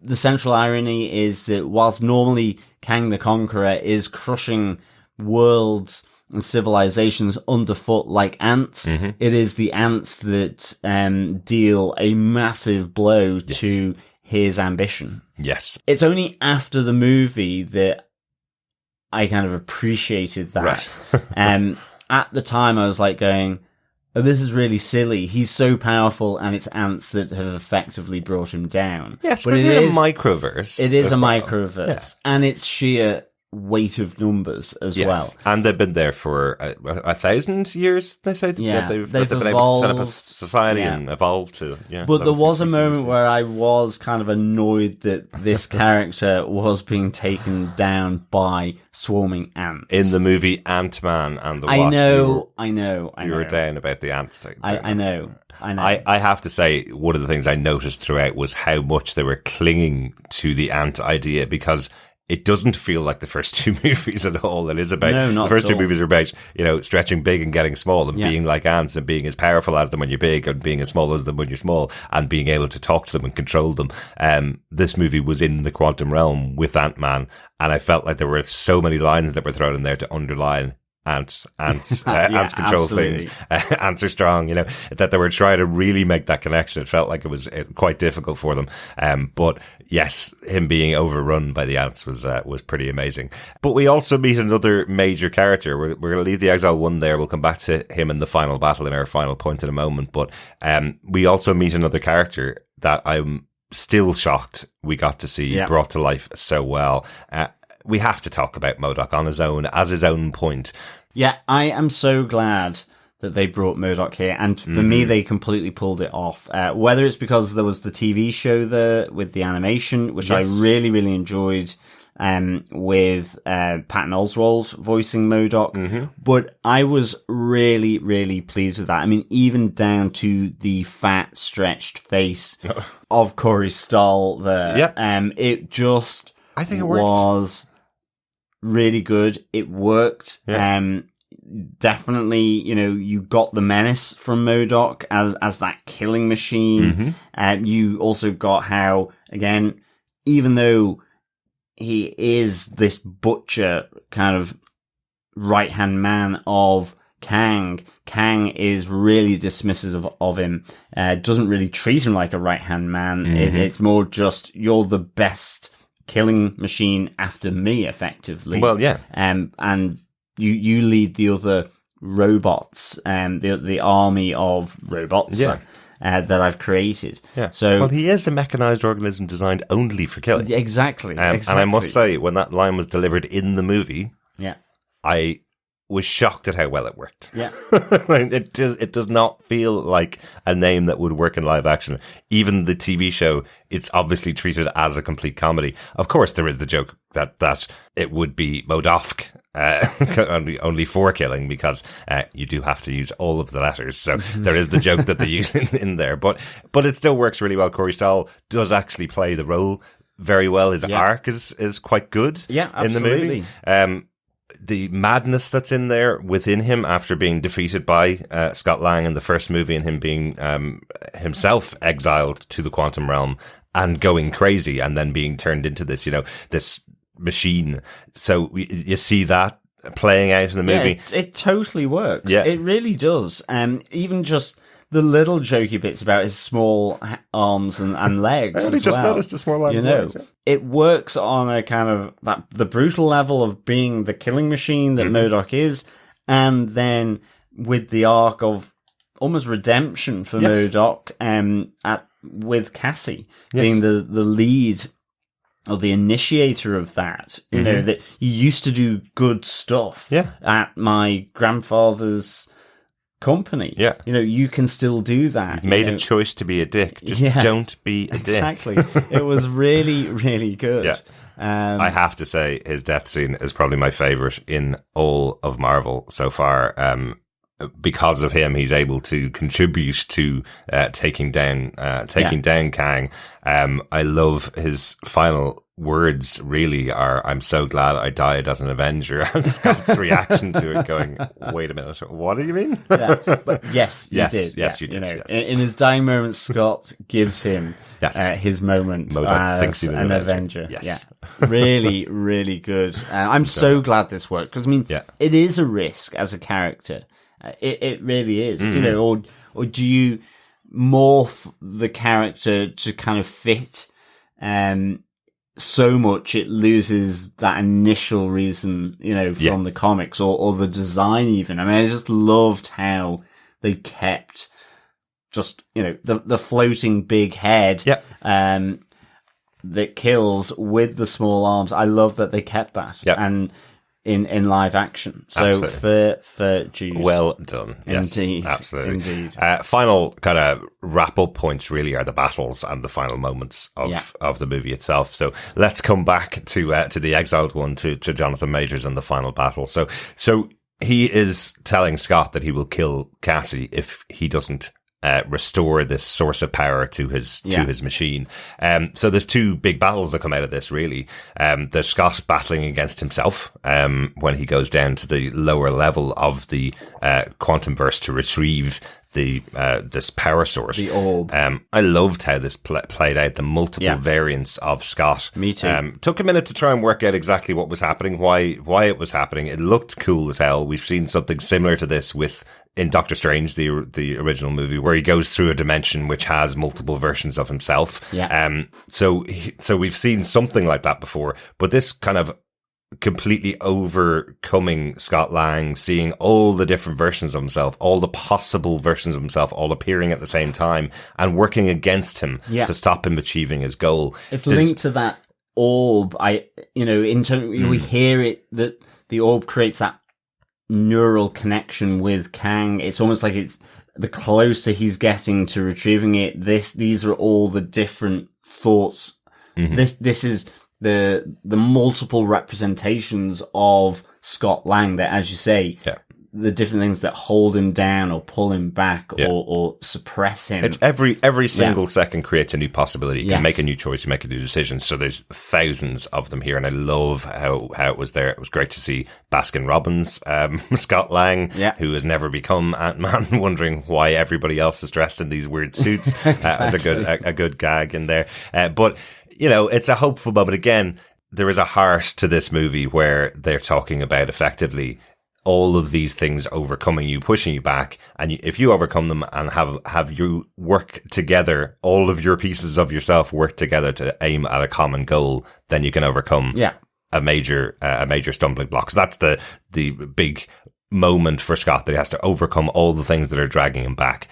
the central irony is that whilst normally Kang the Conqueror is crushing worlds and civilizations underfoot like ants, it is the ants that deal a massive blow to his ambition. Yes. It's only after the movie that I kind of appreciated that. Right. At the time, I was like going, oh, this is really silly. He's so powerful, and it's ants that have effectively brought him down. Yes, but it is a microverse. It is a microverse, and it's sheer weight of numbers as well. And they've been there for 1,000 years, they say. Yeah, they've been able to set up a society and evolve to. But there was a moment where I was kind of annoyed that this character was being taken down by swarming ants. In the movie Ant-Man and the Wasp. I know. You were down about the ants. I know. I have to say, one of the things I noticed throughout was how much they were clinging to the ant idea, because it doesn't feel like the first two movies at all. It is about, not the first at two all. movies are about, stretching big and getting small and being like ants and being as powerful as them when you're big and being as small as them when you're small and being able to talk to them and control them. This movie was in the quantum realm with Ant-Man, and I felt like there were so many lines that were thrown in there to underline ants control absolutely. things. Ants are strong, that they were trying to really make that connection. It felt like it was quite difficult for them. But yes, him being overrun by the ants was pretty amazing. But we also meet another major character. We're going to leave the Exile 1 there. We'll come back to him in the final battle in our final point in a moment. But we also meet another character that I'm still shocked we got to see brought to life so well. We have to talk about MODOK on his own, as his own point. Yeah, I am so glad that they brought MODOK here, and for me, they completely pulled it off. Whether it's because there was the TV show there with the animation, which I really, really enjoyed, with Patton Oswalt voicing MODOK, but I was really, really pleased with that. I mean, even down to the fat, stretched face of Corey Stoll there. It just I think it was really good. It worked. Definitely, you got the menace from MODOK as that killing machine. You also got how, again, even though he is this butcher kind of right-hand man of Kang is really dismissive of him, doesn't really treat him like a right-hand man. It's more just, you're the best killing machine after me, effectively. Well, yeah. And you lead the other robots, the army of robots that I've created. Yeah. So, well, he is a mechanized organism designed only for killing. Exactly. And I must say, when that line was delivered in the movie, I was shocked at how well it worked. Yeah. It does not feel like a name that would work in live action. Even the TV show, it's obviously treated as a complete comedy. Of course, there is the joke that it would be MODOK, only for killing, because you do have to use all of the letters. So there is the joke that they use in there. But it still works really well. Corey Stoll does actually play the role very well. His arc is quite good in the movie. The madness that's in there within him after being defeated by Scott Lang in the first movie, and him being himself exiled to the quantum realm and going crazy and then being turned into this, this machine. So you see that playing out in the movie. It totally works. Yeah. It really does. Even just the little jokey bits about his small arms and legs. I only just noticed the small arms. Legs. It works on a kind of the brutal level of being the killing machine that MODOK is, and then with the arc of almost redemption for MODOK, with Cassie being the lead or the initiator of that. You know, that you used to do good stuff at my grandfather's company. Yeah. You can still do that. You've made a choice to be a dick. Just don't be a dick. Exactly. It was really, really good. Yeah. I have to say his death scene is probably my favorite in all of Marvel so far. Because of him, he's able to contribute to taking down Kang. I love his final words. Really, are "I'm so glad I died as an Avenger," and Scott's reaction to it, going, "Wait a minute, what do you mean?" But yes, you did. Yes, you did. Yes. In his dying moment, Scott gives him his moment MODOK thinks as he's an Avenger. Yes. Yeah, really, really good. I'm so glad this worked, because it is a risk as a character. It really is, or do you morph the character to kind of fit so much it loses that initial reason, from the comics or the design even. I mean, I just loved how they kept just, the floating big head that kills with the small arms. I love that they kept that. And in live action. So for Jews. Well done. Indeed. Yes, absolutely. Indeed. Final kind of wrap up points really are the battles and the final moments of the movie itself. So let's come back to the Exiled One, to Jonathan Majors and the final battle. So he is telling Scott that he will kill Cassie if he doesn't restore this source of power to his machine. So there's two big battles that come out of this, really. There's Scott battling against himself when he goes down to the lower level of the quantumverse to retrieve this power source, the orb. I loved how this played out, the multiple variants of Scott. Me too. Took a minute to try and work out exactly what was happening, why it was happening. It looked cool as hell. We've seen something similar to this in Doctor Strange, the original movie, where he goes through a dimension which has multiple versions of himself. Yeah. So we've seen something like that before, but this kind of completely overcoming Scott Lang, seeing all the different versions of himself, all the possible versions of himself, all appearing at the same time and working against him to stop him achieving his goal. It's linked to that orb. We hear it, that the orb creates that neural connection with Kang. It's almost like it's the closer he's getting to retrieving it. These are all the different thoughts. This is the multiple representations of Scott Lang that, as you say, the different things that hold him down or pull him back or suppress him. It's every single second creates a new possibility. You can make a new choice, you make a new decision. So there's thousands of them here, and I love how it was there. It was great to see Baskin-Robbins, Scott Lang, who has never become Ant-Man, wondering why everybody else is dressed in these weird suits. As a good gag in there. But it's a hopeful moment. Again, there is a heart to this movie where they're talking about effectively all of these things overcoming you, pushing you back. And if you overcome them and have you work together, all of your pieces of yourself work together to aim at a common goal, then you can overcome a major stumbling block. So that's the big moment for Scott, that he has to overcome all the things that are dragging him back.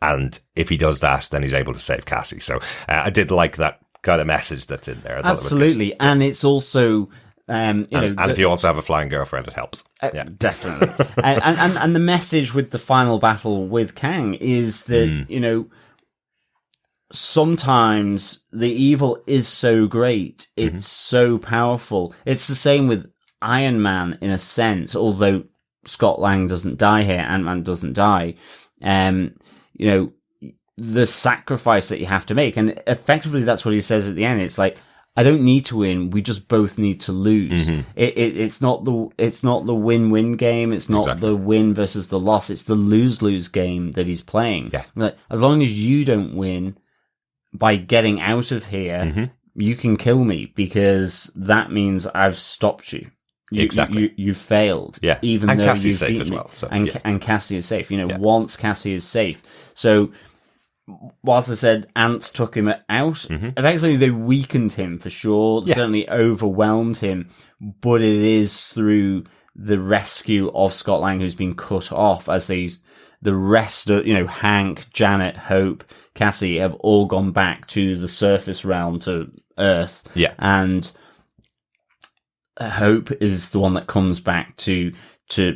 And if he does that, then he's able to save Cassie. So I did like that kind of message that's in there. Absolutely. And it's also, and if you also have a flying girlfriend, it helps. Definitely. and the message with the final battle with Kang is that, sometimes the evil is so great. It's so powerful. It's the same with Iron Man in a sense, although Scott Lang doesn't die here. Ant-Man doesn't die. The sacrifice that you have to make. And effectively, that's what he says at the end. It's like, I don't need to win. We just both need to lose. It's not the win-win game. It's not the win versus the loss. It's the lose-lose game that he's playing. Yeah. Like, as long as you don't win by getting out of here, you can kill me, because that means I've stopped you. You failed. Yeah. Even though Cassie's safe as well. So, and Cassie is safe. Once Cassie is safe. So, whilst I said ants took him out, eventually they weakened him for sure, certainly overwhelmed him, but it is through the rescue of Scott Lang, who's been cut off, as the rest of, Hank, Janet, Hope, Cassie have all gone back to the surface realm, to Earth. Yeah. And Hope is the one that comes back to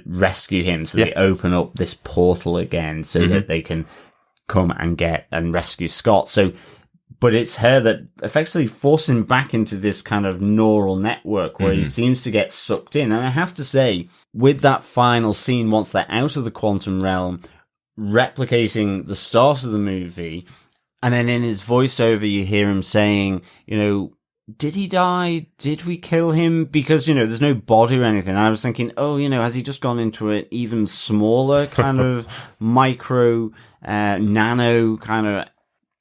rescue him. So they open up this portal again so that they can come and get and rescue Scott. So, but it's her that effectively forces him back into this kind of neural network where he seems to get sucked in. And I have to say, with that final scene, once they're out of the quantum realm, replicating the start of the movie, and then in his voiceover, you hear him saying, did he die? Did we kill him? Because, there's no body or anything. I was thinking, has he just gone into an even smaller kind of micro, nano kind of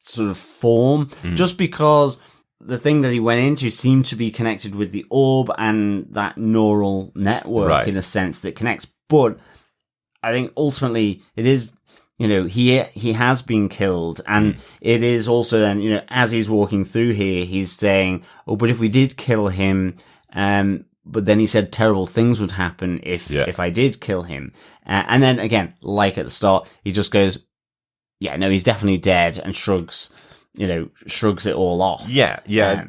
sort of form? Just because the thing that he went into seemed to be connected with the orb and that neural network in a sense that connects. But I think ultimately it is, he has been killed, and it is also then, as he's walking through here, he's saying, but if we did kill him, but then he said terrible things would happen if I did kill him. And then again, like at the start, he just goes, he's definitely dead, and shrugs it all off. Yeah.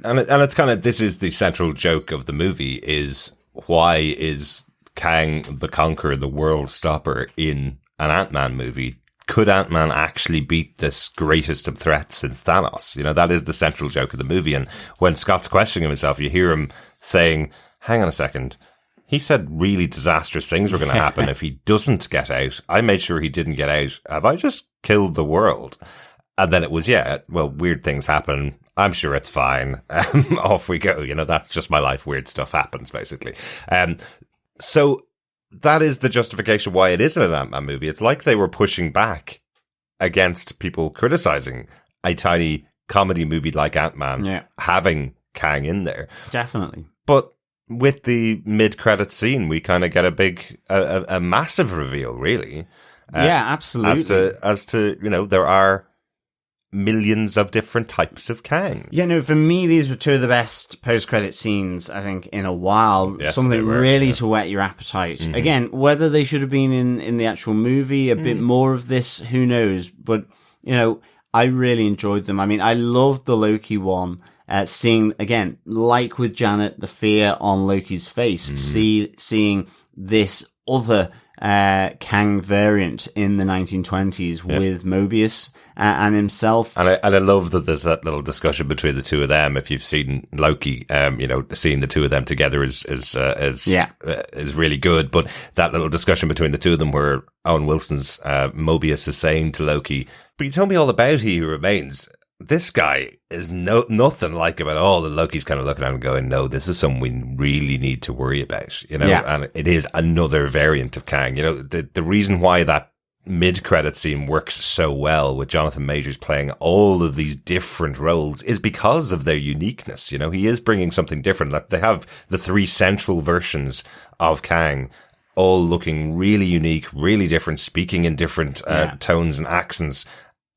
And it's kind of, this is the central joke of the movie, is why is Kang the Conqueror, the world stopper, in an Ant-Man movie? Could Ant-Man actually beat this greatest of threats since Thanos? That is the central joke of the movie. And when Scott's questioning himself, you hear him saying, hang on a second, He said really disastrous things were going to happen if he doesn't get out. I made sure he didn't get out. Have I just killed the world? And then it was, weird things happen. I'm sure it's fine. Off we go. That's just my life. Weird stuff happens, basically. So that is the justification why it isn't an Ant-Man movie. It's like they were pushing back against people criticizing a tiny comedy movie like Ant-Man having Kang in there. Definitely. But with the mid-credits scene, we kind of get a massive reveal, really. Absolutely. As to there are millions of different types of Kang. Yeah, no, for me, these were two of the best post-credit scenes, I think, in a while. Yes, something really to whet your appetite. Mm-hmm. Again, whether they should have been in the actual movie, a bit more of this, who knows? But, I really enjoyed them. I mean, I loved the Loki one. Seeing, again, like with Janet, the fear on Loki's face, seeing this other Kang variant in the 1920s with Mobius and himself. And I love that there's that little discussion between the two of them. If you've seen Loki, seeing the two of them together is really good. But that little discussion between the two of them where Owen Wilson's Mobius is saying to Loki, "But you told me all about He Who Remains. This guy is nothing like him at all." And Loki's kind of looking at him and going, "No, this is something we really need to worry about," and it is another variant of Kang. The reason why that mid-credit scene works so well with Jonathan Majors playing all of these different roles is because of their uniqueness. He is bringing something different. That they have the three central versions of Kang all looking really unique, really different, speaking in different tones and accents,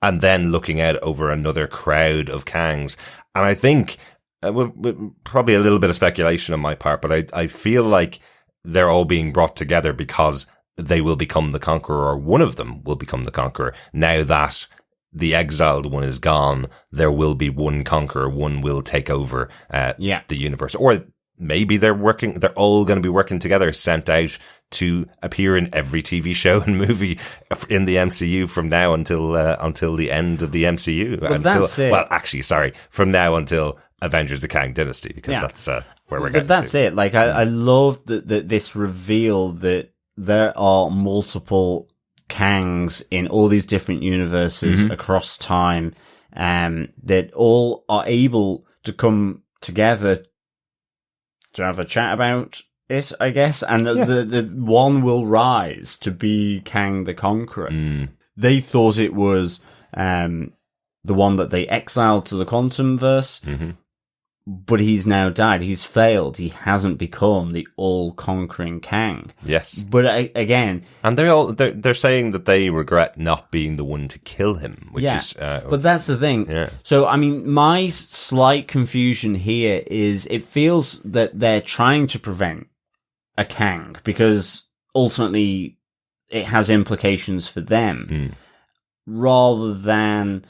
and then looking out over another crowd of Kangs. And I think, probably a little bit of speculation on my part, but I feel like they're all being brought together because they will become the Conqueror, or one of them will become the Conqueror. Now that the exiled one is gone, there will be one Conqueror, one will take over the universe. Or maybe they're all going to be working together, sent out to appear in every TV show and movie in the MCU from now until the end of the MCU. That's it. Well, actually, sorry, from now until Avengers: The Kang Dynasty, because that's where we're getting. But that's to. it. Like I love this reveal that there are multiple Kangs in all these different universes across time, that all are able to come together to have a chat about it, I guess, and the one will rise to be Kang the Conqueror. They thought it was the one that they exiled to the Quantumverse, but he's now died. He's failed. He hasn't become the all-conquering Kang. Yes, but again, and they're saying that they regret not being the one to kill him. Which is, but that's the thing. Yeah. So, I mean, my slight confusion here is it feels that they're trying to prevent a Kang because ultimately it has implications for them, rather than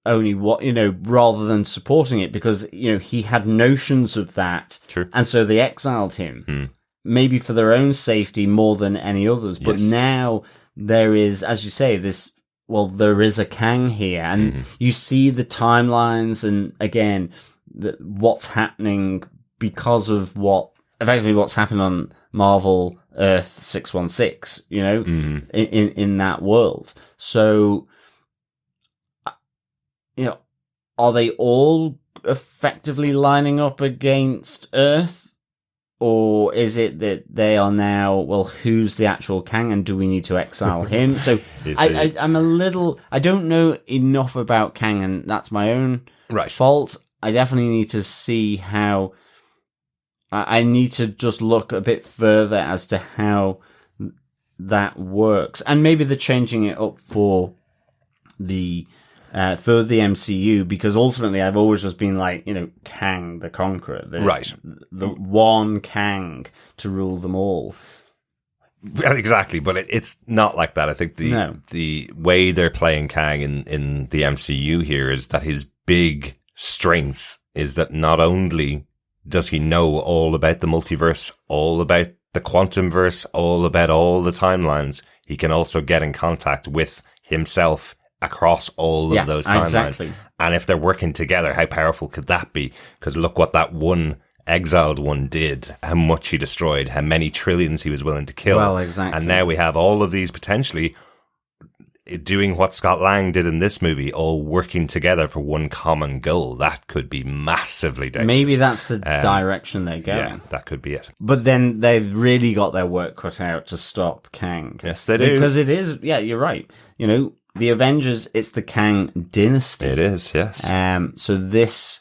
rather than supporting it, because he had notions of that. True. And so they exiled him, maybe for their own safety more than any others. But now there is, as you say, there is a Kang here, and you see the timelines, and again, what's happening because of what's happened on Marvel Earth 616, in that world. So, are they all effectively lining up against Earth? Or is it that they are now, well, who's the actual Kang, and do we need to exile him? So I'm I don't know enough about Kang, and that's my own fault. I definitely need to see how, I need to just look a bit further as to how that works. And maybe they're changing it up for the MCU, because ultimately I've always just been like, Kang the Conqueror, the one Kang to rule them all. Well, exactly, but it's not like that. I think the way they're playing Kang in the MCU here is that his big strength is that not only does he know all about the multiverse, all about the Quantumverse, all about all the timelines, he can also get in contact with himself across all of those timelines. Exactly. And if they're working together, how powerful could that be? Because look what that one exiled one did, how much he destroyed, how many trillions he was willing to kill. Well, exactly. And now we have all of these potentially doing what Scott Lang did in this movie, all working together for one common goal. That could be massively dangerous. Maybe that's the direction they're going. Yeah, that could be it. But then they've really got their work cut out to stop Kang. Yes, they do. Because it is, yeah, you're right. You know, the Avengers, it's the Kang dynasty. It is, yes. So this,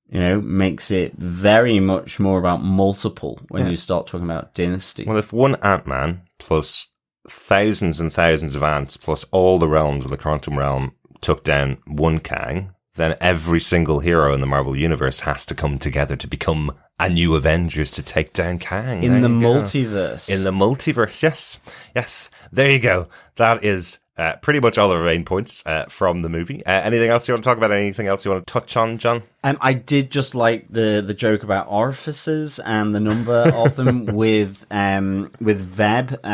you know, makes it very much more about multiple when you start talking about dynasty. Well, if one Ant-Man plus thousands and thousands of ants plus all the realms of the quantum realm took down one Kang, then every single hero in the Marvel Universe has to come together to become a new Avengers to take down Kang. In the multiverse. In the multiverse, yes. Yes. There you go. That is pretty much all of our main points from the movie. Anything else you want to talk about? Anything else you want to touch on, John? I did just like the joke about orifices and the number of them with Veb,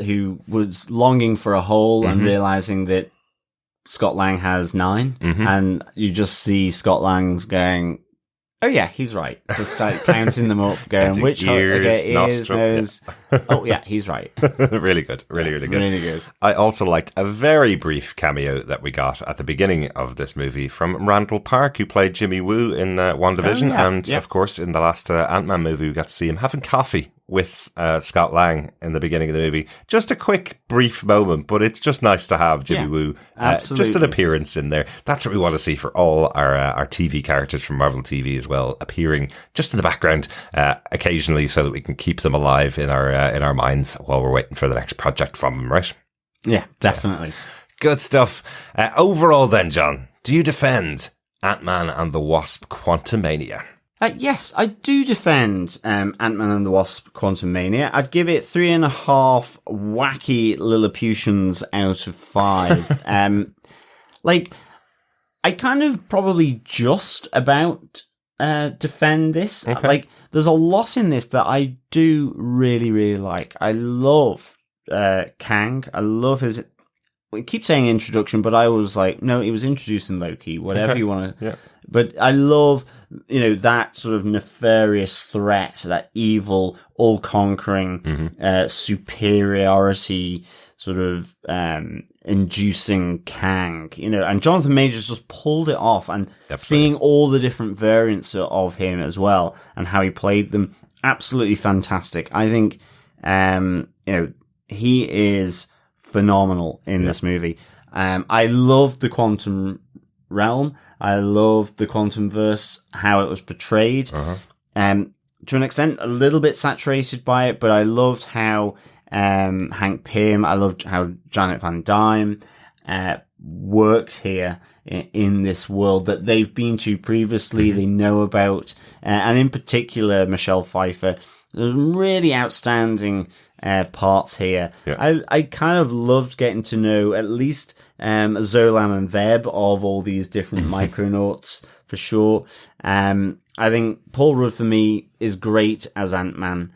who was longing for a hole and realizing that Scott Lang has 9, and you just see Scott Lang going, oh yeah, he's right. Just start counting them up, going which ears, nose. Oh yeah, he's right. Really good, really good. Really good. I also liked a very brief cameo that we got at the beginning of this movie from Randall Park, who played Jimmy Woo in WandaVision, and of course in the last Ant-Man movie, we got to see him having coffee with Scott Lang in the beginning of the movie. Just a quick, brief moment, but it's just nice to have Jimmy Woo, just an appearance in there. That's what we want to see for all our TV characters from Marvel TV as well, appearing just in the background occasionally, so that we can keep them alive in our minds while we're waiting for the next project from them, right? Yeah, definitely. Yeah. Good stuff. Overall then, John, do you defend Ant-Man and the Wasp Quantumania? Yes, I do defend Ant-Man and the Wasp Quantumania. I'd give it 3.5 wacky Lilliputians out of 5. I kind of probably just about defend this. Okay. There's a lot in this that I do really, really like. I love Kang. I love his... We keep saying introduction, but I was like, no, he was introduced in Loki, whatever you want to... Yeah. But I love, that sort of nefarious threat, that evil, all-conquering, superiority sort of inducing Kang, and Jonathan Majors just pulled it off, and seeing all the different variants of him as well, and how he played them, absolutely fantastic. I think, he is phenomenal in this movie. I love the quantum realm. I love the quantum verse, how it was portrayed. To an extent, a little bit saturated by it, but I loved how Hank Pym, I loved how Janet Van Dyne worked here in this world that they've been to previously, they know about, and in particular, Michelle Pfeiffer. There's some really outstanding parts here. Yeah. I kind of loved getting to know at least Zolam and Veb of all these different Micronauts, for sure. I think Paul Rudd, for me, is great as Ant-Man.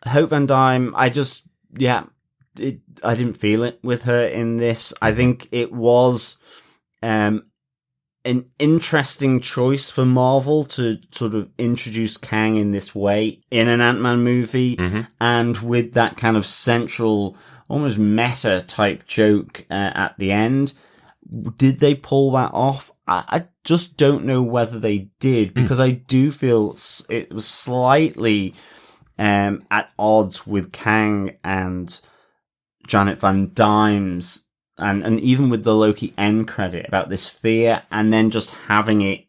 Hope Van Dyne, I didn't feel it with her in this. I think it was an interesting choice for Marvel to sort of introduce Kang in this way in an Ant-Man movie, and with that kind of central, almost meta type joke at the end. Did they pull that off? I just don't know whether they did, because I do feel it was slightly at odds with Kang and Janet Van Dyne's, and even with the Loki end credit, about this fear, and then just having it,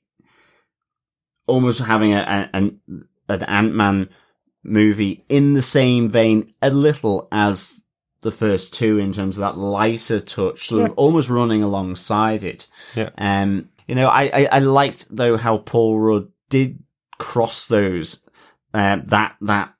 almost having an Ant-Man movie in the same vein a little as the first two, in terms of that lighter touch, sort of almost running alongside it. Yeah. I liked though how Paul Rudd did cross those, that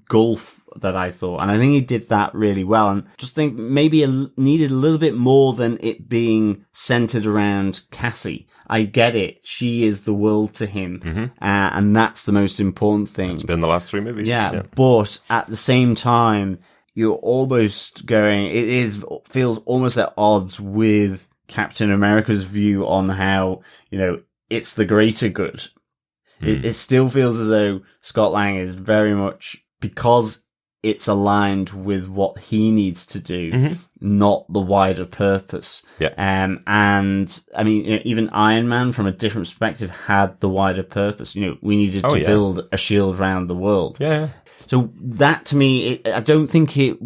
gulf that I thought, and I think he did that really well, and just think maybe needed a little bit more than it being centered around Cassie. I get it. She is the world to him, and that's the most important thing. It's been the last 3 movies. Yeah, but at the same time, you're almost going, feels almost at odds with Captain America's view on how, it's the greater good. It still feels as though Scott Lang is very much, because it's aligned with what he needs to do, not the wider purpose. Yeah. And I mean, even Iron Man, from a different perspective, had the wider purpose. We needed to build a shield around the world. Yeah. So that, to me, I don't think it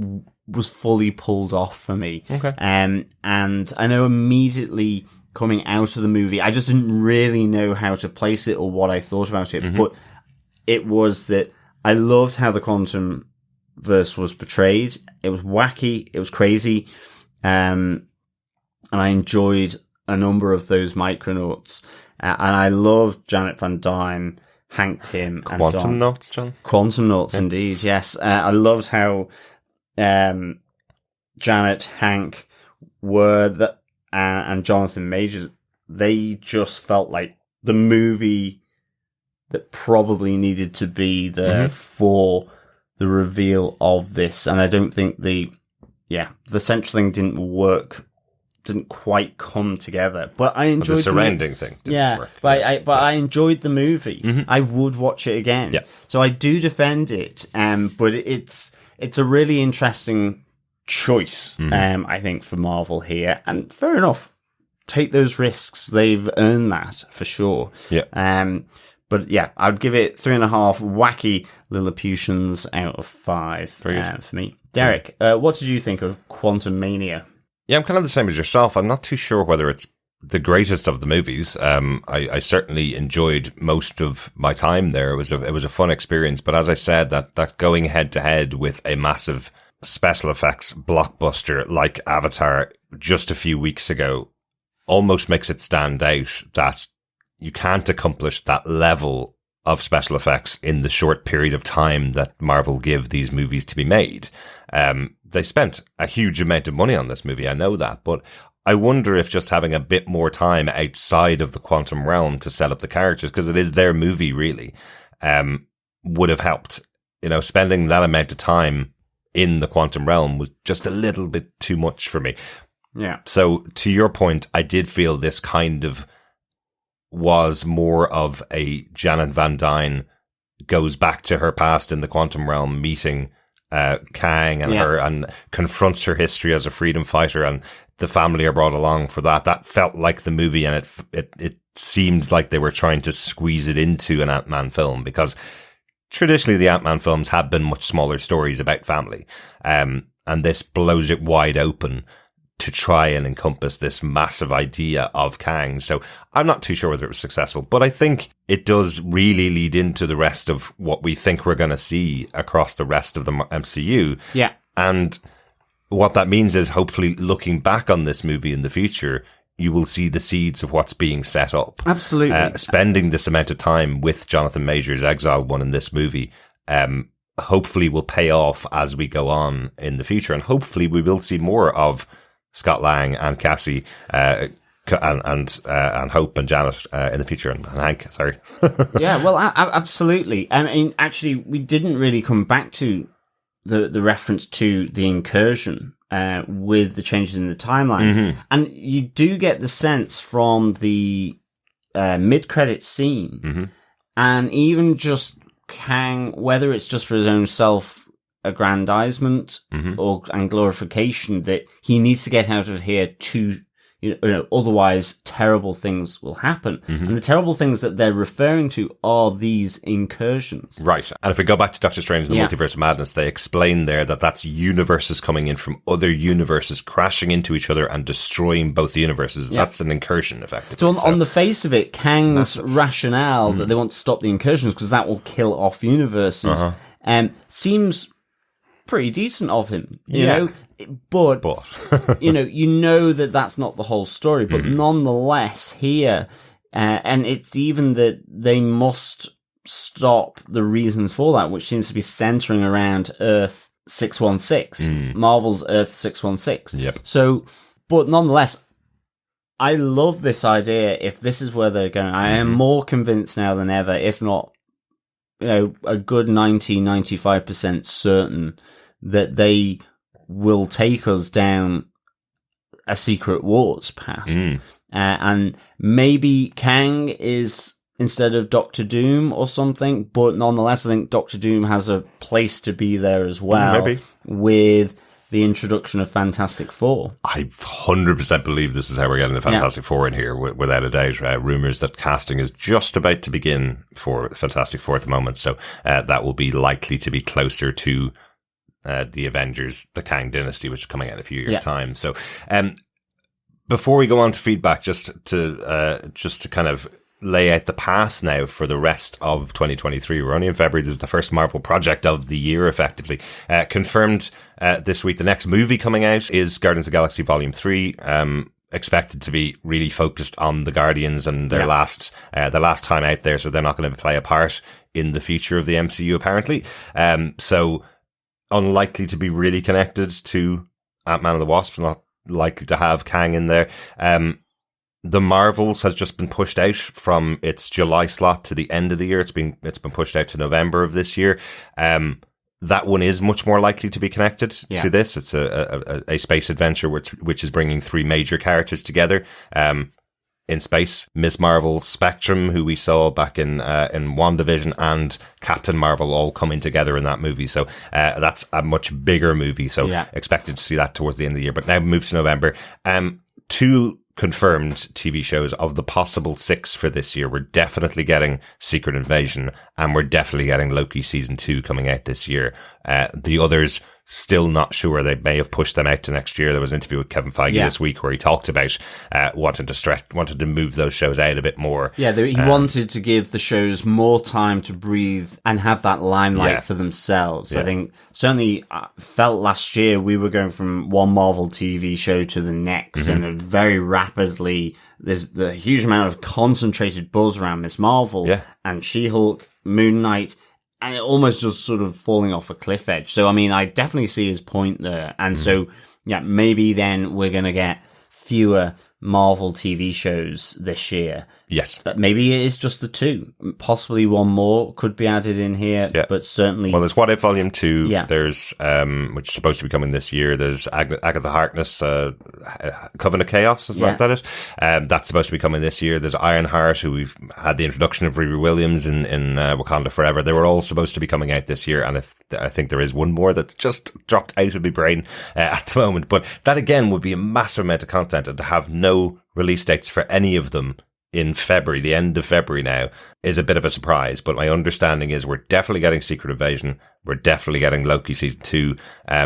was fully pulled off for me. Okay. And I know immediately coming out of the movie, I just didn't really know how to place it or what I thought about it. But it was that I loved how the Quantum Verse was portrayed. It was wacky, it was crazy, and I enjoyed a number of those Micronauts. And I loved Janet Van Dyne, Hank Pym, and Quantum Nauts, John? Quantum Nauts, indeed, yes. I loved how Janet, Hank were and Jonathan Majors, they just felt like the movie that probably needed to be there for the reveal of this. And I don't think the central thing didn't quite come together. But I enjoyed the surrounding thing. Work. But I enjoyed the movie. I would watch it again. Yeah. So I do defend it. But it's a really interesting choice, I think, for Marvel here. And fair enough. Take those risks. They've earned that for sure. Yeah. But yeah, I'd give it 3.5 wacky Lilliputians out of 5 for me. Derek, what did you think of Quantumania? Yeah, I'm kind of the same as yourself. I'm not too sure whether it's the greatest of the movies. I certainly enjoyed most of my time there. It was a fun experience. But as I said, that going head to head with a massive special effects blockbuster like Avatar just a few weeks ago almost makes it stand out that you can't accomplish that level of special effects in the short period of time that Marvel give these movies to be made. They spent a huge amount of money on this movie, I know that, but I wonder if just having a bit more time outside of the quantum realm to set up the characters, because it is their movie really, would have helped. Spending that amount of time in the quantum realm was just a little bit too much for me. Yeah. So to your point, I did feel this kind of was more of a Janet Van Dyne goes back to her past in the quantum realm, meeting Kang and her, and confronts her history as a freedom fighter, and the family are brought along for that. That felt like the movie, and it seemed like they were trying to squeeze it into an Ant-Man film, because traditionally the Ant-Man films have been much smaller stories about family, and this blows it wide open to try and encompass this massive idea of Kang. So I'm not too sure whether it was successful, but I think it does really lead into the rest of what we think we're going to see across the rest of the MCU. Yeah. And what that means is, hopefully looking back on this movie in the future, you will see the seeds of what's being set up. Absolutely. Spending this amount of time with Jonathan Majors, Exiled One, in this movie, hopefully will pay off as we go on in the future. And hopefully we will see more of Scott Lang and Cassie, and Hope and Janet in the future, and Hank. Sorry. Yeah, well, absolutely. I mean, actually, we didn't really come back to the reference to the incursion with the changes in the timelines, and you do get the sense from the mid-credit scene, and even just Kang, whether it's just for his own self-aggrandizement and glorification, that he needs to get out of here to, otherwise terrible things will happen. And the terrible things that they're referring to are these incursions. Right. And if we go back to Doctor Strange and the Multiverse of Madness, they explain there that that's universes coming in from other universes, crashing into each other and destroying both the universes. Yeah. That's an incursion, effectively. So on the face of it, Kang's rationale that they want to stop the incursions because that will kill off universes seems pretty decent of him, you know? But you know that that's not the whole story. But nonetheless, here, and it's even that they must stop the reasons for that, which seems to be centering around Earth 616, Marvel's Earth 616. Yep. So, but nonetheless, I love this idea. If this is where they're going, I am more convinced now than ever, if not, a good 90-95% certain that they will take us down a Secret Wars path. And maybe Kang is instead of Doctor Doom or something. But nonetheless, I think Doctor Doom has a place to be there as well. Maybe. With the introduction of Fantastic Four. I 100% believe this is how we're getting the Fantastic Four in here, without a doubt. Rumours that casting is just about to begin for Fantastic Four at the moment, so that will be likely to be closer to the Avengers, the Kang Dynasty, which is coming out in a few years' time. So before we go on to feedback, just to kind of lay out the path now for the rest of 2023. We're only in February. This is the first Marvel project of the year, effectively. Confirmed this week. The next movie coming out is Guardians of the Galaxy Volume 3. Expected to be really focused on the Guardians and their last time out there, so they're not going to play a part in the future of the MCU, apparently. So unlikely to be really connected to Ant-Man and the Wasp, not likely to have Kang in there. The Marvels has just been pushed out from its July slot to the end of the year. It's been pushed out to November of this year. That one is much more likely to be connected to this. It's a space adventure which is bringing three major characters together in space. Ms. Marvel, Spectrum, who we saw back in WandaVision, and Captain Marvel all coming together in that movie. So that's a much bigger movie. So expected to see that towards the end of the year. But now moves to November. Two confirmed TV shows of the possible 6 for this year. We're definitely getting Secret Invasion, and we're definitely getting Loki season 2 coming out this year. The others, still not sure. They may have pushed them out to next year. There was an interview with Kevin Feige this week where he talked about wanted to move those shows out a bit more. Yeah, he wanted to give the shows more time to breathe and have that limelight for themselves. I think certainly felt last year we were going from one Marvel TV show to the next, and very rapidly there's the huge amount of concentrated buzz around Miss Marvel and She-Hulk, Moon Knight, and it almost just sort of falling off a cliff edge. So, I mean, I definitely see his point there. And so, maybe then we're going to get fewer Marvel TV shows this year. Yes. But maybe it is just the 2. Possibly one more could be added in here, but certainly... Well, there's What If Volume 2. There's, which is supposed to be coming this year. There's Agatha Harkness, Coven of Chaos, isn't that it? That's supposed to be coming this year. There's Ironheart, who we've had the introduction of Riri Williams in Wakanda Forever. They were all supposed to be coming out this year, and I think there is one more that's just dropped out of my brain at the moment. But that, again, would be a massive amount of content, and to have no release dates for any of them in February, the end of February now, is a bit of a surprise. But my understanding is we're definitely getting Secret Invasion. We're definitely getting Loki season 2,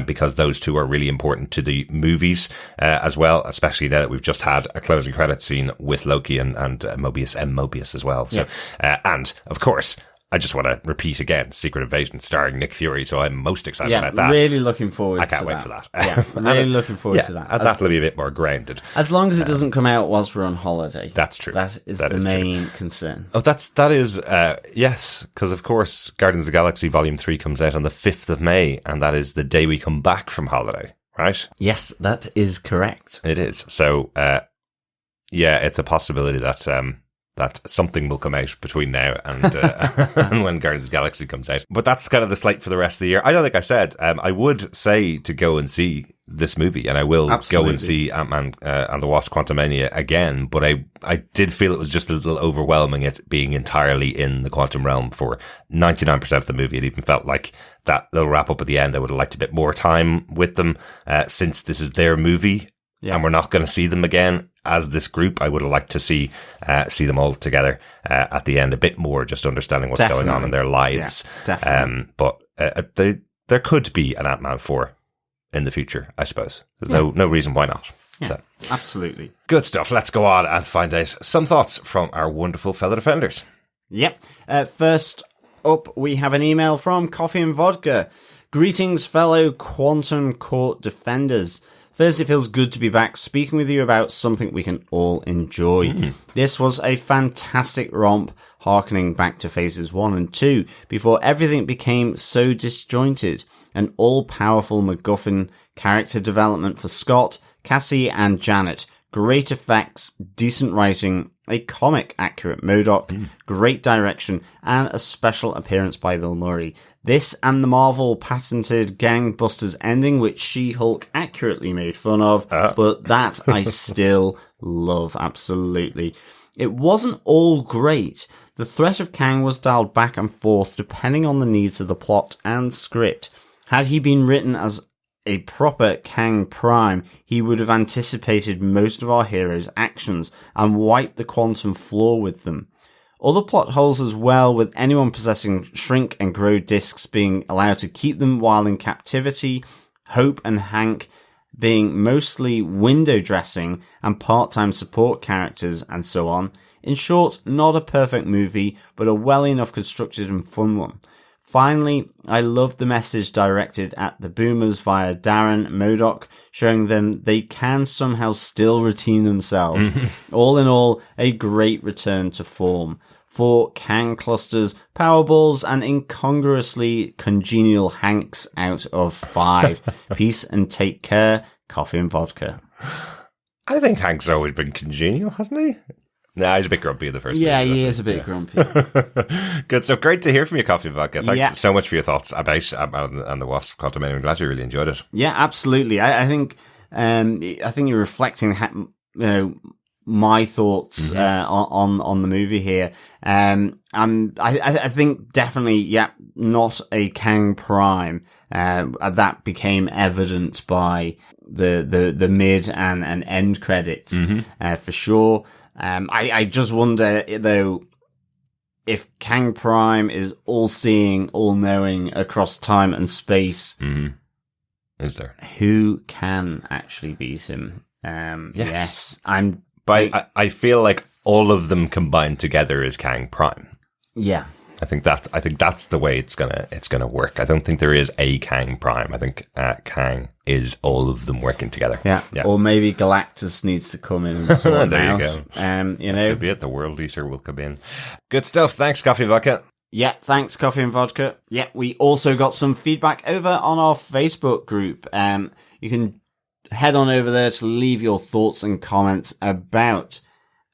because those two are really important to the movies as well, especially now that we've just had a closing credit scene with Loki and Mobius as well. So, and of course, I just want to repeat again, Secret Invasion starring Nick Fury, so I'm most excited about that. Really looking forward to that. I can't wait for that. Really looking forward to that. And that'll be a bit more grounded. As long as it doesn't come out whilst we're on holiday. That's true. That is the main concern. Oh, that is, yes, because of course Guardians of the Galaxy Volume 3 comes out on the 5th of May, and that is the day we come back from holiday, right? Yes, that is correct. It is. So, it's a possibility that something will come out between now and and when Guardians of the Galaxy comes out. But that's kind of the slate for the rest of the year. I don't think I said, I would say to go and see this movie, and I will go and see Ant-Man and the Wasp Quantumania again, but I did feel it was just a little overwhelming, it being entirely in the quantum realm for 99% of the movie. It even felt like that little wrap up at the end, I would have liked a bit more time with them, since this is their movie, and we're not going to see them again as this group. I would have liked to see them all together at the end a bit more, just understanding what's going on in their lives. Yeah, definitely. But there could be an Ant-Man 4 in the future, I suppose. There's no reason why not. Yeah, so. Absolutely. Good stuff. Let's go on and find out some thoughts from our wonderful fellow defenders. Yep. First up, we have an email from Coffee and Vodka. Greetings, fellow Quantum Court defenders. First, it feels good to be back speaking with you about something we can all enjoy. This was a fantastic romp, harkening back to phases 1 and 2, before everything became so disjointed. An all-powerful MacGuffin, character development for Scott, Cassie, and Janet. Great effects, decent writing, a comic-accurate MODOK, great direction, and a special appearance by Bill Murray. This and the Marvel patented gangbusters ending, which She-Hulk accurately made fun of, but that I still love, absolutely. It wasn't all great. The threat of Kang was dialed back and forth depending on the needs of the plot and script. Had he been written as a proper Kang Prime, he would have anticipated most of our heroes' actions and wiped the quantum floor with them. Other plot holes as well, with anyone possessing shrink and grow discs being allowed to keep them while in captivity, Hope and Hank being mostly window dressing and part-time support characters, and so on. In short, not a perfect movie, but a well enough constructed and fun one. Finally, I loved the message directed at the boomers via Darren MODOK, showing them they can somehow still redeem themselves. All in all, a great return to form. 4 Kang clusters, Powerballs, and incongruously congenial Hanks out of 5. Peace and take care. Coffee and vodka. I think Hank's always been congenial, hasn't he? Nah, he's a bit grumpy in the first Yeah, movie, he is a bit grumpy. Good. So great to hear from you, Coffee and Vodka. Thanks so much for your thoughts about and the Wasp Quantumania. I'm glad you really enjoyed it. Yeah, absolutely. I think you're reflecting, my thoughts on the movie here. I think definitely, not a Kang Prime. That became evident by the mid and end credits, for sure. I just wonder, though, if Kang Prime is all-seeing, all-knowing across time and space, is there? Who can actually beat him? Yes. I feel like all of them combined together is Kang Prime. Yeah. I think that's the way it's gonna work. I don't think there is a Kang Prime. I think Kang is all of them working together. Yeah. Or maybe Galactus needs to come in and sort there out. You go. Could be it. The World Eater will come in. Good stuff. Thanks, Coffee Vodka. Yeah, thanks, Coffee and Vodka. Yeah, we also got some feedback over on our Facebook group. You can head on over there to leave your thoughts and comments about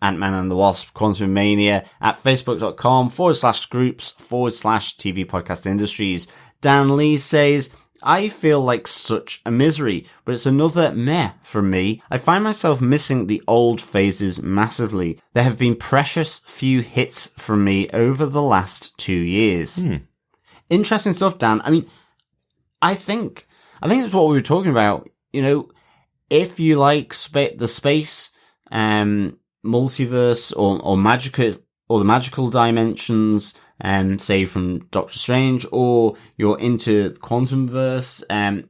Ant-Man and the Wasp Quantumania at facebook.com/groups/TV Podcast Industries. Dan Lee says, I feel like such a misery, but it's another meh from me. I find myself missing the old phases massively. There have been precious few hits from me over the last 2 years. Interesting stuff, Dan. I mean, I think it's what we were talking about. If you like the space, multiverse or magical or the magical dimensions, say from Doctor Strange, or you're into the Quantumverse,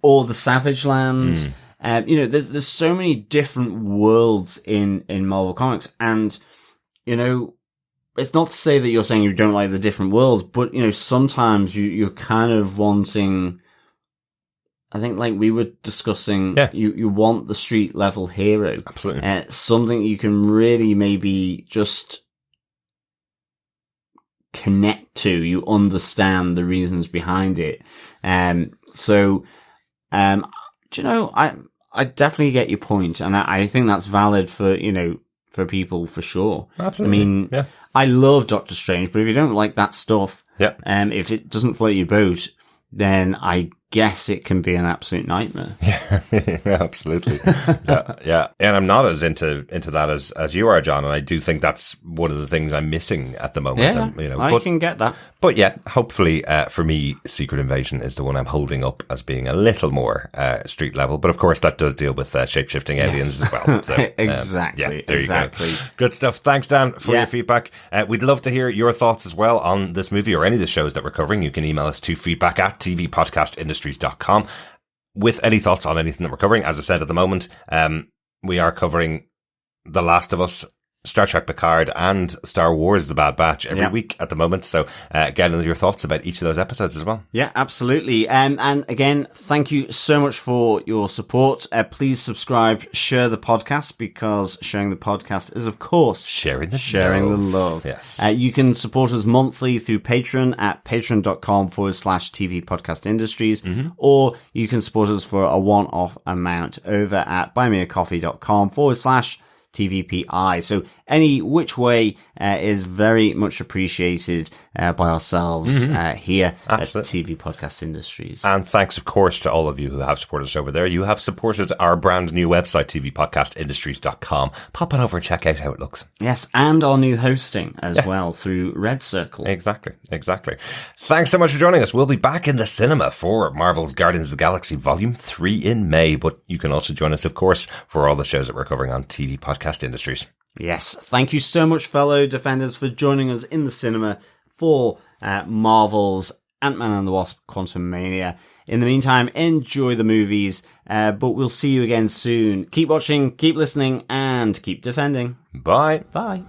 or the Savage Land. There's so many different worlds in Marvel Comics, and it's not to say that you're saying you don't like the different worlds, but sometimes you're kind of wanting. I think, like we were discussing, you want the street level hero. Absolutely. Something you can really maybe just connect to. You understand the reasons behind it. I definitely get your point, and I think that's valid for people for sure. Absolutely. I mean, I love Doctor Strange, but if you don't like that stuff, if it doesn't float your boat, then I guess it can be an absolute nightmare. Yeah, absolutely. Yeah. And I'm not as into that as you are, John. And I do think that's one of the things I'm missing at the moment. Yeah, I can get that. But hopefully, for me, Secret Invasion is the one I'm holding up as being a little more street level. But of course, that does deal with shape-shifting aliens as well. So, exactly. There you go. Good stuff. Thanks, Dan, for your feedback. We'd love to hear your thoughts as well on this movie or any of the shows that we're covering. You can email us to feedback@tvpodcastindustries.com with any thoughts on anything that we're covering. As I said, at the moment, we are covering The Last of Us, Star Trek Picard, and Star Wars The Bad Batch every week at the moment. So get your thoughts about each of those episodes as well. Yeah, absolutely. And again, thank you so much for your support. Please subscribe, share the podcast, because sharing the podcast is, of course, sharing the love. Yes. You can support us monthly through Patreon at patreon.com/TV Podcast Industries, or you can support us for a one-off amount over at buymeacoffee.com/TVPI. So any which way is very much appreciated by ourselves here Absolutely. at TV Podcast Industries. And thanks, of course, to all of you who have supported us over there. You have supported our brand new website, tvpodcastindustries.com. Pop on over and check out how it looks. Yes, and our new hosting as well through Red Circle. Exactly. Thanks so much for joining us. We'll be back in the cinema for Marvel's Guardians of the Galaxy Volume 3 in May, but you can also join us, of course, for all the shows that we're covering on TV Podcast Industries. Yes, thank you so much, fellow Defenders, for joining us in the cinema for Marvel's Ant-Man and the Wasp Quantumania. In the meantime, enjoy the movies, but we'll see you again soon. Keep watching, keep listening, and keep defending. Bye. Bye.